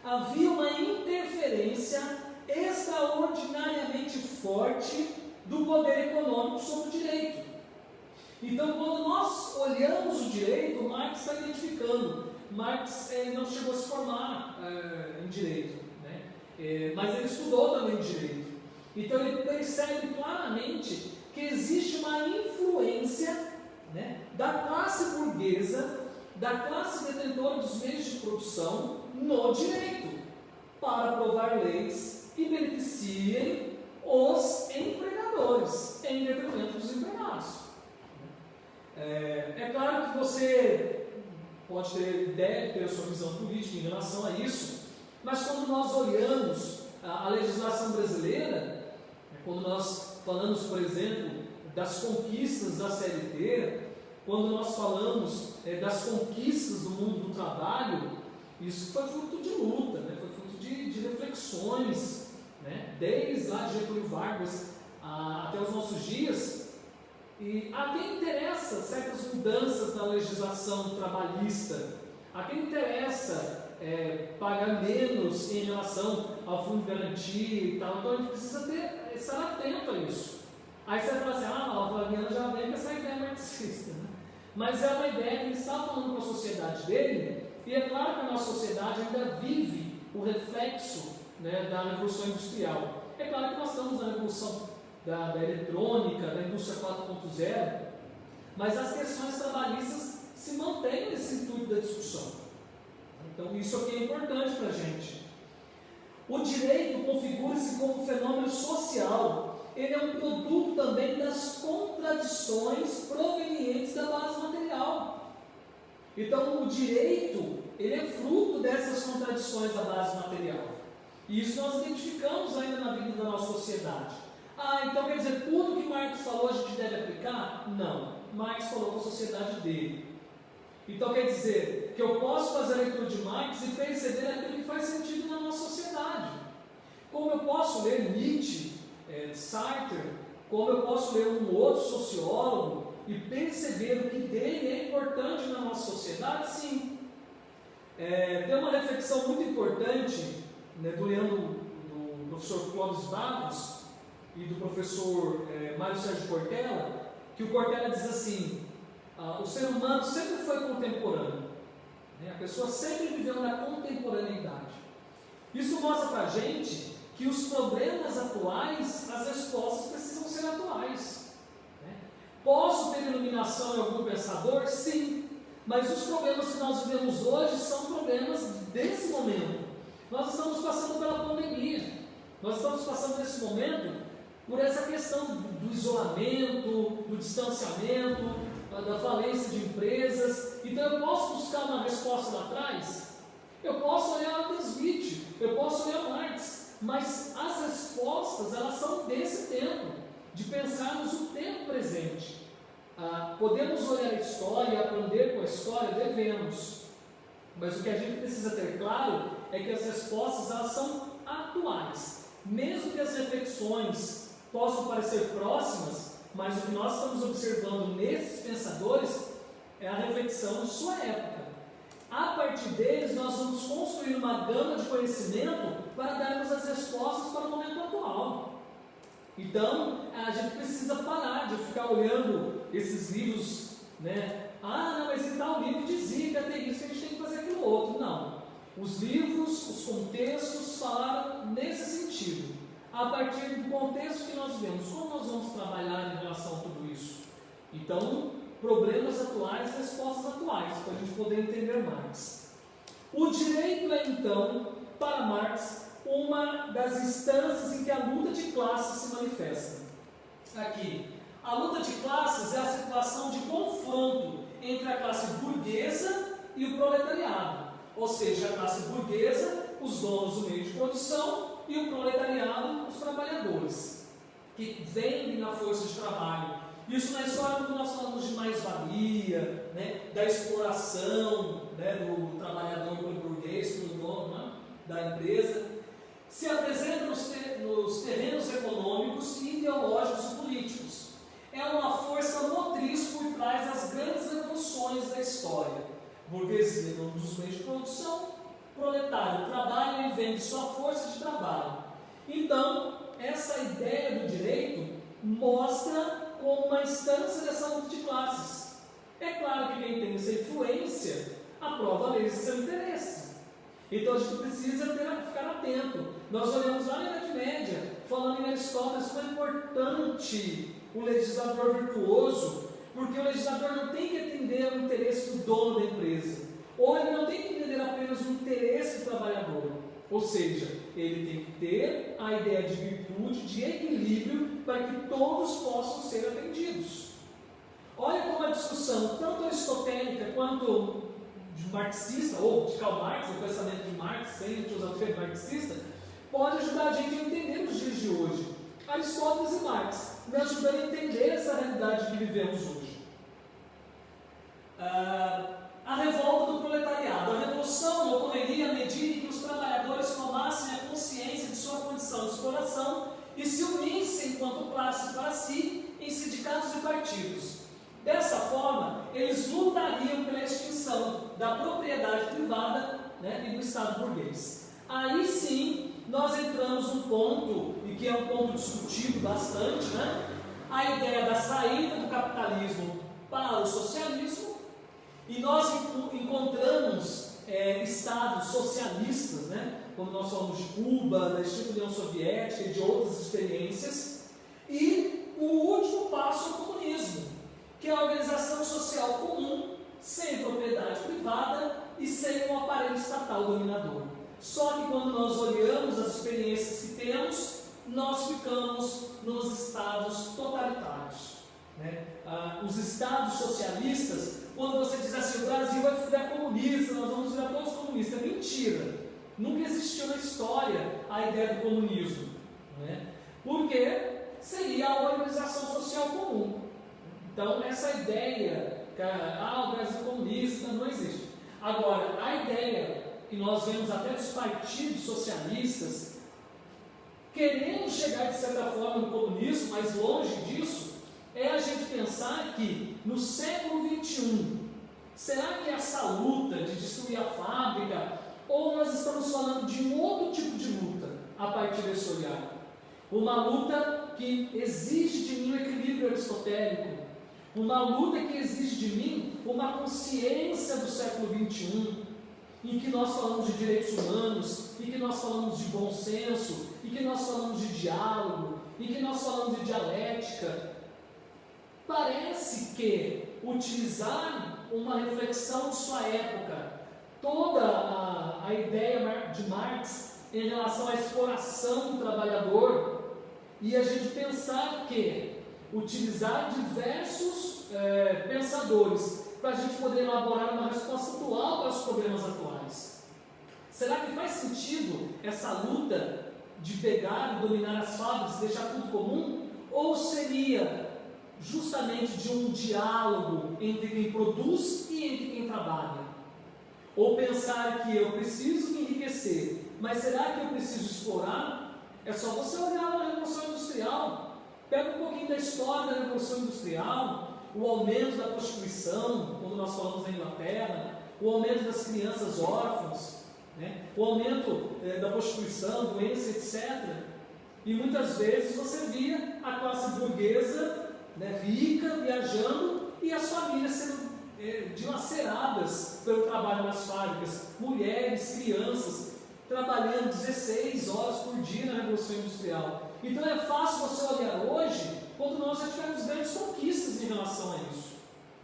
Havia uma interferência extraordinariamente forte do poder econômico sobre o direito. Então, quando nós olhamos o direito, Marx está identificando. Marx não chegou a se formar em direito, né? Mas ele estudou também direito. Então, ele percebe claramente que existe uma influência, né, da classe burguesa, da classe detentora dos meios de produção no direito, para aprovar leis que beneficiem os empregadores em detrimento dos empregados. É claro que você deve ter a sua visão política em relação a isso, mas quando nós olhamos a legislação brasileira, quando nós falamos, por exemplo, das conquistas da CLT, quando nós falamos das conquistas do mundo do trabalho, isso foi fruto de luta, né? Foi fruto de reflexões, né? Desde lá de Getúlio Vargas até os nossos dias. E a quem interessa certas mudanças na legislação trabalhista, a quem interessa pagar menos em relação ao fundo de garantia e tal, então a gente precisa estar atento a isso. Aí você vai falar assim, a Flaviana já vem com essa ideia marxista, né? Mas é uma ideia que ele está falando com a sociedade dele, e é claro que a nossa sociedade ainda vive o reflexo, né, da Revolução Industrial. É claro que nós estamos na Revolução da eletrônica, da indústria 4.0, mas as questões trabalhistas se mantêm nesse intuito da discussão. Então isso aqui é importante para a gente. O direito configura-se como um fenômeno social. Ele é um produto também das contradições provenientes da base material. Então o direito, ele é fruto dessas contradições da base material. E isso nós identificamos ainda na vida da nossa sociedade. Então quer dizer, tudo que Marx falou a gente deve aplicar? Não. Marx falou com a sociedade dele. Então quer dizer que eu posso fazer a leitura de Marx e perceber aquilo que faz sentido na nossa sociedade. Como eu posso ler Nietzsche, Sartre, como eu posso ler um outro sociólogo e perceber o que dele é importante na nossa sociedade? Sim. Tem uma reflexão muito importante, né, do professor Clóvis Barros e do professor Mário Sérgio Cortella, que o Cortella diz assim: o ser humano sempre foi contemporâneo, né? A pessoa sempre viveu na contemporaneidade. Isso mostra para a gente que os problemas atuais, as respostas precisam ser atuais, né? Posso ter iluminação em algum pensador? Sim, mas os problemas que nós vivemos hoje são problemas desse momento. Nós estamos passando pela pandemia, nós estamos passando nesse momento por essa questão do isolamento, do distanciamento, da falência de empresas. Então eu posso buscar uma resposta lá atrás, eu posso olhar Adam Smith, eu posso olhar Marx, mas as respostas, elas são desse tempo, de pensarmos o tempo presente. Podemos olhar a história e aprender com a a história? Devemos. Mas o que a gente precisa ter claro é que as respostas elas são atuais. Mesmo que as reflexões possam parecer próximas, mas o que nós estamos observando nesses pensadores é a reflexão de sua época. A partir deles, nós vamos construir uma gama de conhecimento para darmos as respostas para o momento atual. Então, a gente precisa parar de ficar olhando esses livros, né? Ah, não, mas em tal livro dizia que até isso que a gente tem que fazer aquilo outro. Não. Os livros, os contextos falaram nesse sentido. A partir do contexto que nós vemos, como nós vamos trabalhar em relação a tudo isso? Então, problemas atuais, respostas atuais, para a gente poder entender Marx. O direito é, então, para Marx, uma das instâncias em que a luta de classes se manifesta. Aqui, a luta de classes é a situação de confronto entre a classe burguesa e o proletariado, ou seja, a classe burguesa, os donos do meio de produção, e o proletariado, os trabalhadores, que vendem na força de trabalho. Isso na história, quando nós falamos de mais-valia, né, da exploração, né, do trabalhador pelo burguês, pelo dono, né, da empresa, se apresenta nos terrenos econômicos, ideológicos e políticos. É uma força motriz por trás das grandes revoluções da história. Burguesia, dono dos meios de produção, proletário trabalha e vende sua força de trabalho. Então, essa ideia do direito mostra como uma instância dessa luta de classes. É claro que quem tem essa influência aprova leis de seu interesse. Então a gente precisa ficar atento. Nós olhamos lá na Idade Média, falando em Aristóteles, como é importante o legislador virtuoso, porque o legislador não tem que atender ao interesse do dono da empresa, ou ele não tem que entender apenas o interesse do trabalhador. Ou seja, ele tem que ter a ideia de virtude, de equilíbrio, para que todos possam ser atendidos. Olha como a discussão, tanto aristotélica quanto de marxista, ou de Karl Marx, o pensamento de Marx, sem a filosofia marxista, pode ajudar a gente a entender os dias de hoje. Aristóteles e Marx me ajudando a entender essa realidade que vivemos hoje. A revolta do proletariado. A revolução ocorreria à medida que os trabalhadores tomassem a consciência de sua condição de exploração e se unissem enquanto classe para si em sindicatos e partidos. Dessa forma, eles lutariam pela extinção da propriedade privada, né, e do Estado burguês. Aí sim, nós entramos num ponto, e que é um ponto discutido bastante, né, a ideia da saída do capitalismo para o socialismo, e nós encontramos estados socialistas, né, como nós falamos de Cuba, da extinta União Soviética e de outras experiências, e o último passo é o comunismo, que é a organização social comum, sem propriedade privada e sem um aparelho estatal dominador. Só que quando nós olhamos as experiências que temos, nós ficamos nos estados totalitários, né? Os estados socialistas, quando você diz assim, o Brasil vai virar comunista, nós vamos virar todos comunistas, é mentira. Nunca existiu na história a ideia do comunismo, né? Porque seria a organização social comum. Então, essa ideia que o Brasil é comunista não existe. Agora, a ideia que nós vemos até dos partidos socialistas querendo chegar de certa forma no comunismo, mas longe disso, é a gente pensar que no século XXI, será que essa luta de destruir a fábrica, ou nós estamos falando de um outro tipo de luta a partir desse olhar? Uma luta que exige de mim um equilíbrio aristotélico, uma luta que exige de mim uma consciência do século XXI, em que nós falamos de direitos humanos, em que nós falamos de bom senso, em que nós falamos de diálogo, em que nós falamos de dialética. Parece que utilizar uma reflexão de sua época, toda a ideia de Marx em relação à exploração do trabalhador, e a gente pensar que utilizar diversos pensadores para a gente poder elaborar uma resposta atual para os problemas atuais. Será que faz sentido essa luta de pegar e dominar as fábricas e deixar tudo comum? Ou seria justamente de um diálogo entre quem produz e entre quem trabalha. Ou pensar que eu preciso me enriquecer, mas será que eu preciso explorar? É só você olhar na Revolução Industrial. Pega um pouquinho da história da Revolução Industrial, o aumento da prostituição, quando nós falamos na Inglaterra, o aumento das crianças órfãs, né? O aumento da prostituição, doença, etc. E muitas vezes você via a classe burguesa, né, rica, viajando, e as famílias sendo dilaceradas pelo trabalho nas fábricas, mulheres, crianças, trabalhando 16 horas por dia na Revolução Industrial. Então é fácil você olhar hoje, quando nós já tivemos grandes conquistas em relação a isso.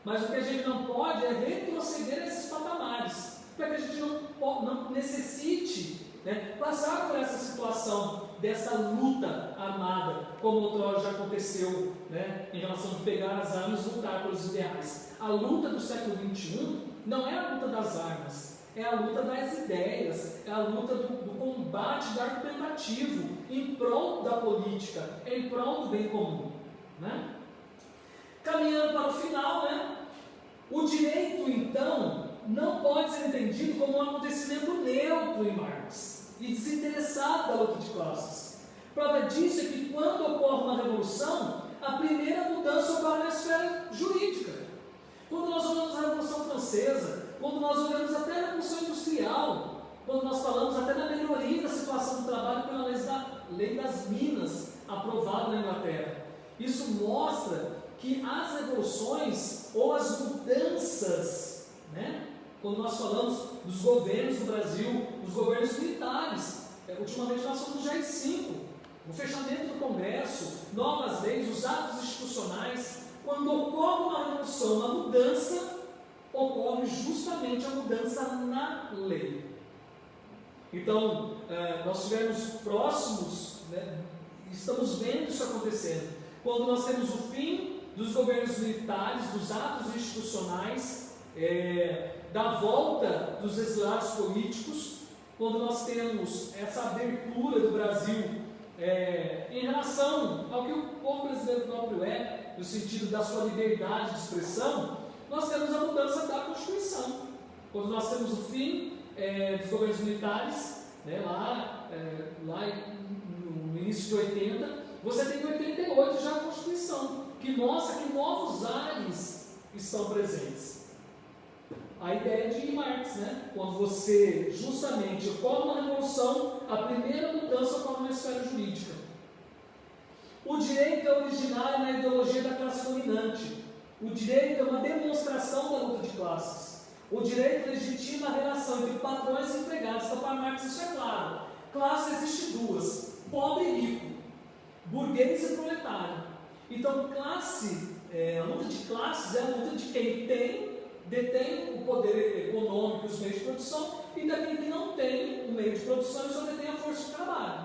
Mas o que a gente não pode é retroceder esses patamares, para que a gente não necessite, né, passar por essa situação dessa luta armada, como outrora já aconteceu, né, em relação a pegar as armas e lutar pelos ideais. A luta do século XXI não é a luta das armas, é a luta das ideias, é a luta do combate do argumentativo em prol da política, em prol do bem comum, né? Caminhando para o final, né? O direito, então, não pode ser entendido como um acontecimento neutro em Marx e desinteressado da luta de classes. Prova disso é que quando ocorre uma revolução, a primeira mudança ocorre na esfera jurídica. Quando nós olhamos a Revolução Francesa, quando nós olhamos até a Revolução Industrial, quando nós falamos até da melhoria da situação do trabalho pela lei das Minas, aprovada na Inglaterra, isso mostra que as revoluções ou as mudanças, né, quando nós falamos dos governos do Brasil, dos governos militares, ultimamente nós somos já em 5, o fechamento do Congresso, novas leis, os atos institucionais, quando ocorre uma revolução, uma mudança, ocorre justamente a mudança na lei. Então, nós estivemos próximos, né, estamos vendo isso acontecendo. Quando nós temos o fim dos governos militares, dos atos institucionais, da volta dos exilados políticos, quando nós temos essa abertura do Brasil em relação ao que o povo brasileiro próprio é, no sentido da sua liberdade de expressão, nós temos a mudança da Constituição. Quando nós temos o fim dos governos militares, né, lá no início de 80, você tem em 88 já a Constituição, que mostra que novos ares estão presentes. A ideia de Marx, né? Quando você justamente ocorre uma revolução, a primeira mudança ocorre na esfera jurídica. O direito é originário na ideologia da classe dominante. O direito é uma demonstração da luta de classes. O direito legitima a relação entre patrões e empregados. Então, para Marx isso é claro. Classe existe duas: pobre e rico, burguês e proletário. Então, a luta de classes é a luta de quem detém o poder econômico e os meios de produção e daquele que não tem o meio de produção e só detém a força de trabalho,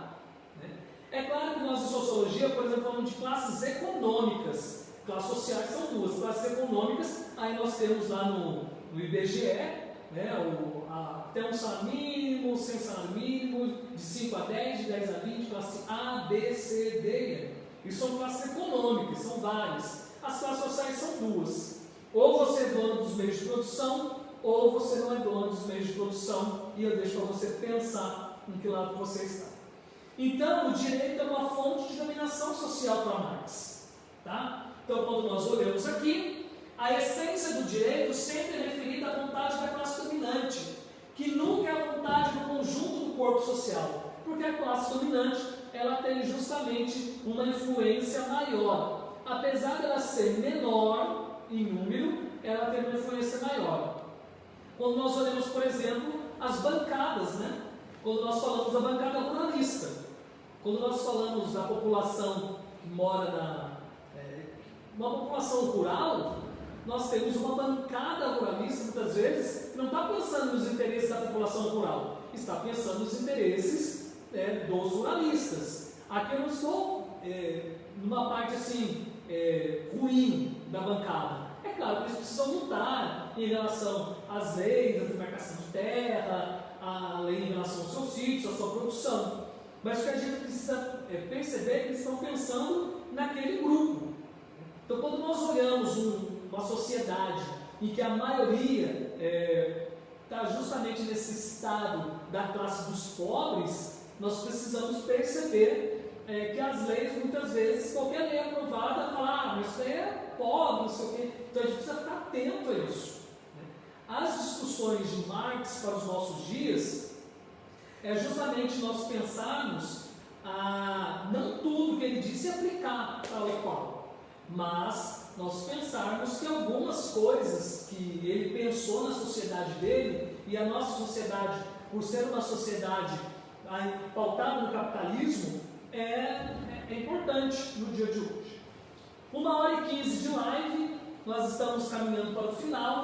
né? É claro que nós em sociologia, por exemplo, falamos de classes econômicas. Classes sociais são duas, classes econômicas, aí nós temos lá no IBGE, né, até um salário mínimo, sem salário mínimo, de 5 a 10, de 10 a 20, classe A, B, C, D. Isso são classes econômicas, são várias. As classes sociais são duas. Ou você é dono dos meios de produção, ou você não é dono dos meios de produção, e eu deixo para você pensar em que lado você está. Então, o direito é uma fonte de dominação social para Marx. Tá? Então, quando nós olhamos aqui, a essência do direito sempre é referida à vontade da classe dominante, que nunca é a vontade do conjunto do corpo social, porque a classe dominante ela tem justamente uma influência maior. Apesar dela ser menor em número, ela tem uma influência maior. Quando nós olhamos, por exemplo, as bancadas, né? Quando nós falamos da bancada ruralista, quando nós falamos da população que mora uma população rural, nós temos uma bancada ruralista, muitas vezes, que não está pensando nos interesses da população rural, está pensando nos interesses dos ruralistas. Aqui eu não estou numa parte assim, ruim da bancada. É claro que eles precisam lutar em relação às leis, à demarcação de terra, a lei em relação aos seus sítios, à sua produção. Mas o que a gente precisa perceber é que eles estão pensando naquele grupo. Então, quando nós olhamos uma sociedade em que a maioria está justamente nesse estado da classe dos pobres, nós precisamos perceber que as leis, muitas vezes, qualquer lei aprovada fala, mas isso aí é pobre, não sei o quê. Então a gente precisa ficar atento a isso. As discussões de Marx para os nossos dias é justamente nós pensarmos não tudo que ele disse aplicar tal e qual, mas nós pensarmos que algumas coisas que ele pensou na sociedade dele, e a nossa sociedade, por ser uma sociedade pautada no capitalismo, é importante no dia de hoje. 1h15 de live, nós estamos caminhando para o final,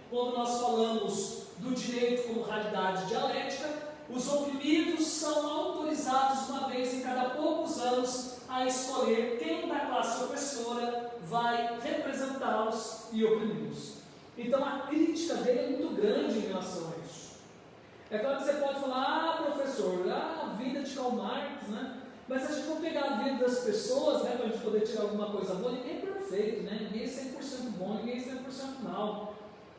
quando nós falamos do direito como realidade dialética. Os oprimidos são autorizados uma vez em cada poucos anos a escolher quem da classe opressora vai representá-los e oprimi-los. Então a crítica dele é muito grande em relação a isso. É claro que você pode falar, professor, a vida de Karl Marx, mas se a gente for pegar a vida das pessoas, para a gente poder tirar alguma coisa boa, ninguém é perfeito, ninguém é 100% bom, ninguém é 100% mal.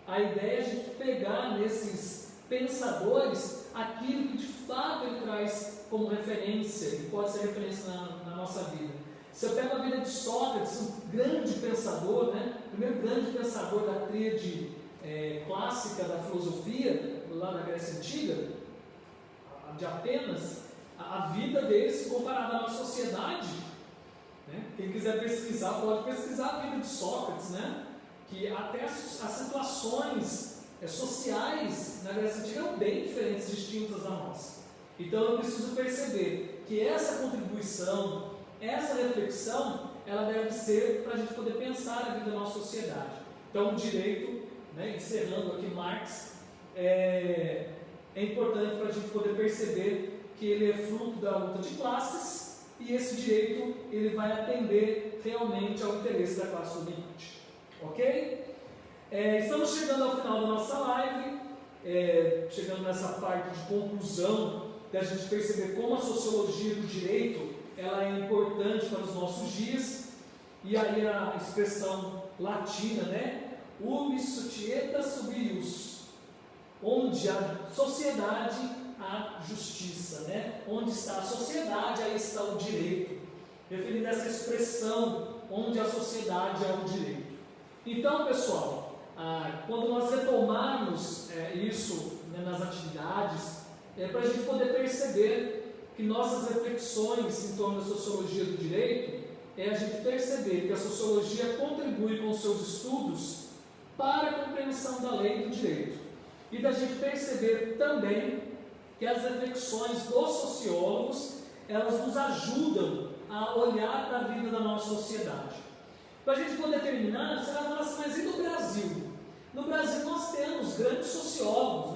A ideia é a gente pegar nesses pensadores aquilo que de fato ele traz como referência, e pode ser referência na nossa vida. Se eu pego a vida de Sócrates, um grande pensador, o primeiro grande pensador da tríade clássica da filosofia, lá na Grécia Antiga, de Atenas, a vida dele, se comparada à nossa sociedade, quem quiser pesquisar, pode pesquisar a vida de Sócrates, que até as situações sociais na Grécia Antiga eram bem diferentes, distintas da nossa. Então eu preciso perceber que essa contribuição, essa reflexão, ela deve ser para a gente poder pensar a vida da nossa sociedade. Então o direito, encerrando aqui Marx, é importante para a gente poder perceber que ele é fruto da luta de classes, e esse direito ele vai atender realmente ao interesse da classe dominante. Ok? Estamos chegando ao final da nossa live, chegando nessa parte de conclusão, da gente perceber como a sociologia do direito ela é importante para os nossos dias, e aí a expressão latina, ubi societas sub ius, onde a sociedade, a justiça, onde está a sociedade, aí está o direito, referindo a essa expressão, onde a sociedade é o direito. Então, pessoal, quando nós retomarmos isso nas atividades, para a gente poder perceber que nossas reflexões em torno da sociologia do direito é a gente perceber que a sociologia contribui com os seus estudos para a compreensão da lei e do direito, e da gente perceber também que as reflexões dos sociólogos elas nos ajudam a olhar para a vida da nossa sociedade. Para a gente poder terminar, você vai falar assim, mas e no Brasil? No Brasil nós temos grandes sociólogos,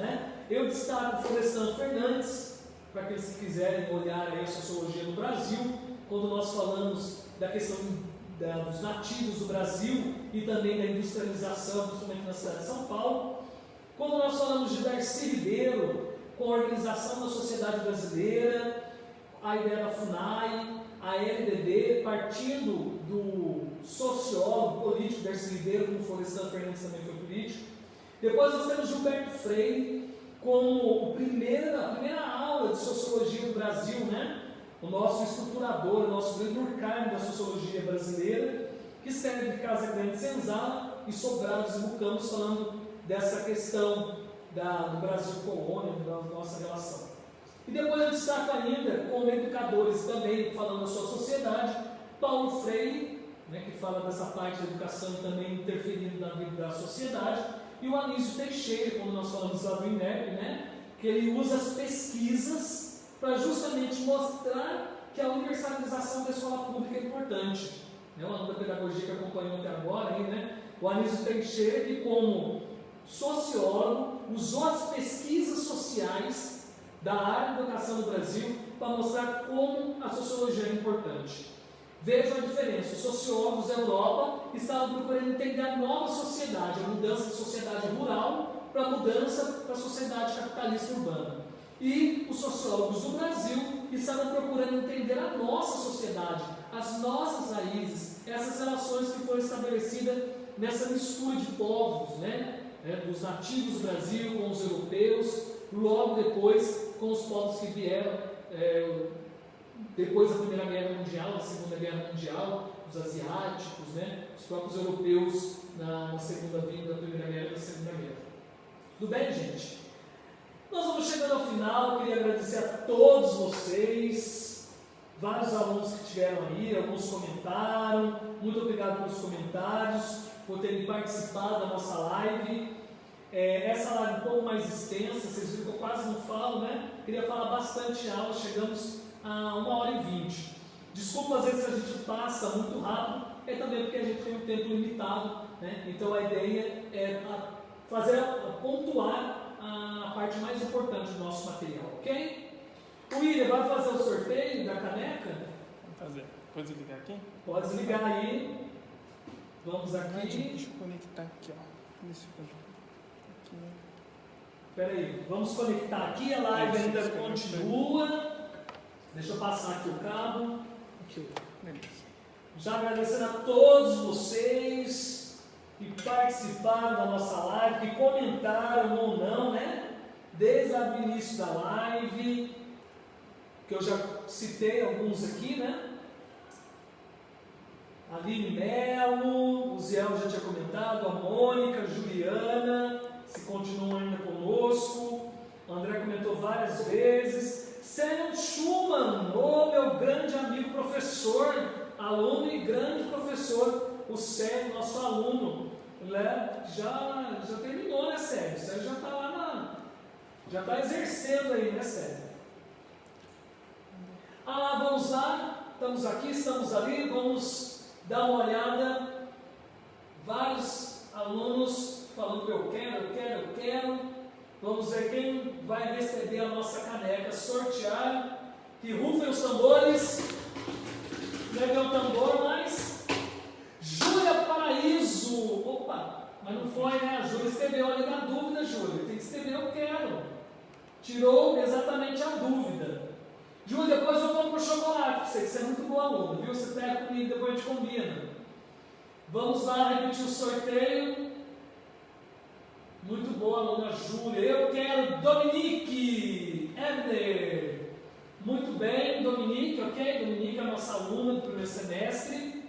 Eu destaco Florestan Fernandes, para aqueles que quiserem olhar a sociologia no Brasil, quando nós falamos da questão dos nativos do Brasil e também da industrialização, principalmente na cidade de São Paulo. Quando nós falamos de Darcy Ribeiro, com a organização da sociedade brasileira, a ideia da FUNAI, a LDB, partindo do sociólogo político Darcy Ribeiro, como Florestan Fernandes também foi político. Depois nós temos Gilberto Freire, como a primeira aula de sociologia do Brasil, o nosso estruturador, o nosso grande Durkheim da sociologia brasileira, que escreve Casa Grande Senzala e Sobrados e Mucampos, falando dessa questão do Brasil colônia, da nossa relação. E depois eu destaco ainda, como educadores também, falando da sua sociedade, Paulo Freire, que fala dessa parte da educação também interferindo na vida da sociedade, e o Anísio Teixeira, quando nós falamos lá do INEP, que ele usa as pesquisas para justamente mostrar que a universalização da escola pública é importante. O aluno da pedagogia que acompanhou até agora, o Anísio Teixeira, que como sociólogo, usou as pesquisas sociais da área de educação do Brasil para mostrar como a sociologia é importante. Vejam a diferença, os sociólogos da Europa estavam procurando entender a nova sociedade, a mudança da sociedade rural para a mudança da sociedade capitalista urbana. E os sociólogos do Brasil estavam procurando entender a nossa sociedade, as nossas raízes, essas relações que foram estabelecidas nessa mistura de povos, né, dos nativos do Brasil com os europeus, logo depois com os povos que vieram depois da Primeira Guerra Mundial, da Segunda Guerra Mundial, os asiáticos, né, os próprios europeus na segunda vinda da Primeira Guerra e da Segunda Guerra. Tudo bem, gente? Nós vamos chegando ao final. Eu queria agradecer a todos vocês, vários alunos que estiveram aí, alguns comentaram. Muito obrigado pelos comentários, por terem participado da nossa live. Essa live é um pouco mais extensa, vocês viram que eu quase não falo, né? Queria falar bastante aula, chegamos a 1h20. Desculpa às vezes se a gente passa muito rápido, é também porque a gente tem um tempo limitado, né? Então a ideia é pontuar a parte mais importante do nosso material, ok? O William vai fazer o sorteio da caneca? Vamos fazer. Pode desligar aqui? Pode desligar aí. Vamos aqui. Deixa eu conectar aqui, ó. Deixa eu conectar aqui. Espera aí, vamos conectar aqui, a live ainda continua. Deixa eu passar aqui o cabo. Aqui, beleza. Já agradecendo a todos vocês que participaram da nossa live, que comentaram ou não, né? Desde o início da live, que eu já citei alguns aqui, né? Aline Melo, o Zé já tinha comentado, a Mônica, a Juliana, se continuam ainda conosco. O André comentou várias vezes. Sérgio Schumann, meu grande amigo professor, aluno e grande professor, o Sérgio, nosso aluno, né? já terminou, né, Sérgio? O Sérgio já está lá já está exercendo aí, né, Sérgio? Vamos lá, estamos aqui, estamos ali, vamos dar uma olhada. Vários alunos falando eu quero. Vamos ver quem vai receber a nossa caneca, sortear, que rufem os tambores. Não é meu tambor, mas Júlia Paraíso. Opa, mas não foi, né? A Júlia escreveu, olha, na dúvida, Júlia, tem que escrever eu quero. Tirou exatamente a dúvida. Júlia, depois eu compro chocolate para você, que você é muito bom aluno, viu? Você pega comigo, depois a gente combina. Vamos lá repetir o sorteio. Muito boa, aluna Júlia. Eu quero Dominique Ebner. Muito bem, Dominique, ok? Dominique é a nossa aluna do primeiro semestre.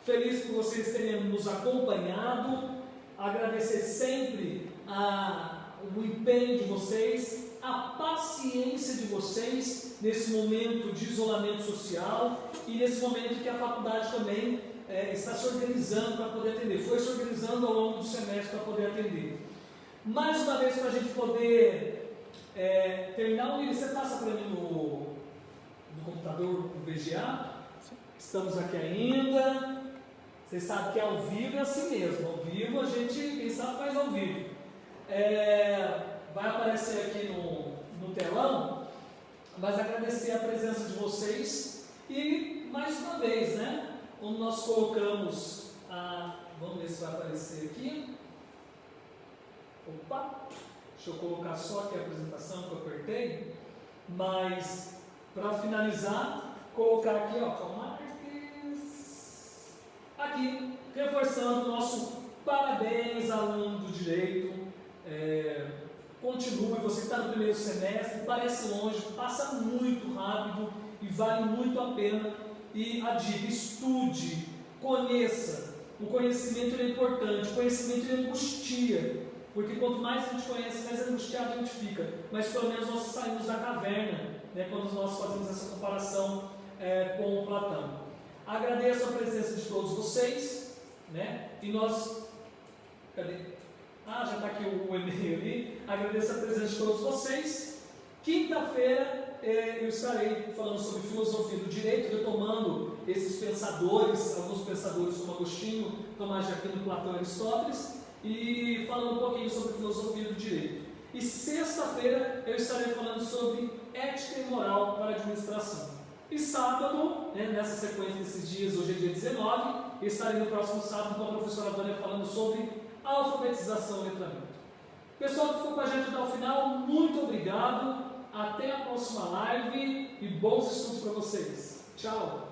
Feliz por vocês terem nos acompanhado. Agradecer sempre o empenho de vocês, a paciência de vocês nesse momento de isolamento social e nesse momento que a faculdade também está se organizando para poder atender, foi se organizando ao longo do semestre para poder atender. Mais uma vez, para a gente poder terminar, você passa para mim no computador, o VGA? Estamos aqui ainda. Vocês sabem que ao vivo é assim mesmo, ao vivo a gente, quem sabe, faz ao vivo. Vai aparecer aqui no telão, mas agradecer a presença de vocês e mais uma vez, né? Como nós colocamos vamos ver se vai aparecer aqui. Opa! Deixa eu colocar só aqui a apresentação que eu apertei. Mas, para finalizar, colocar aqui, ó, aqui, reforçando o nosso parabéns, aluno do Direito. Continue, você que está no primeiro semestre, parece longe, passa muito rápido e vale muito a pena. E a dica, estude, conheça. O conhecimento é importante, o conhecimento angustia, porque quanto mais a gente conhece, mais angustiado a gente fica. Mas pelo menos nós saímos da caverna, né, quando nós fazemos essa comparação com o Platão. Agradeço a presença de todos vocês, né, e nós... Cadê? Já está aqui o e-mail ali. Agradeço a presença de todos vocês. Quinta-feira eu estarei falando sobre filosofia do direito, retomando esses pensadores, alguns pensadores como Agostinho, Tomás de Aquino, Platão e Aristóteles, e falando um pouquinho sobre filosofia do direito. E sexta-feira eu estarei falando sobre ética e moral para a administração. E sábado, nessa sequência desses dias, hoje é dia 19, eu estarei no próximo sábado com a professora Vânia falando sobre alfabetização e letramento. Pessoal que ficou com a gente até o final, muito obrigado. Até a próxima live e bons estudos para vocês. Tchau!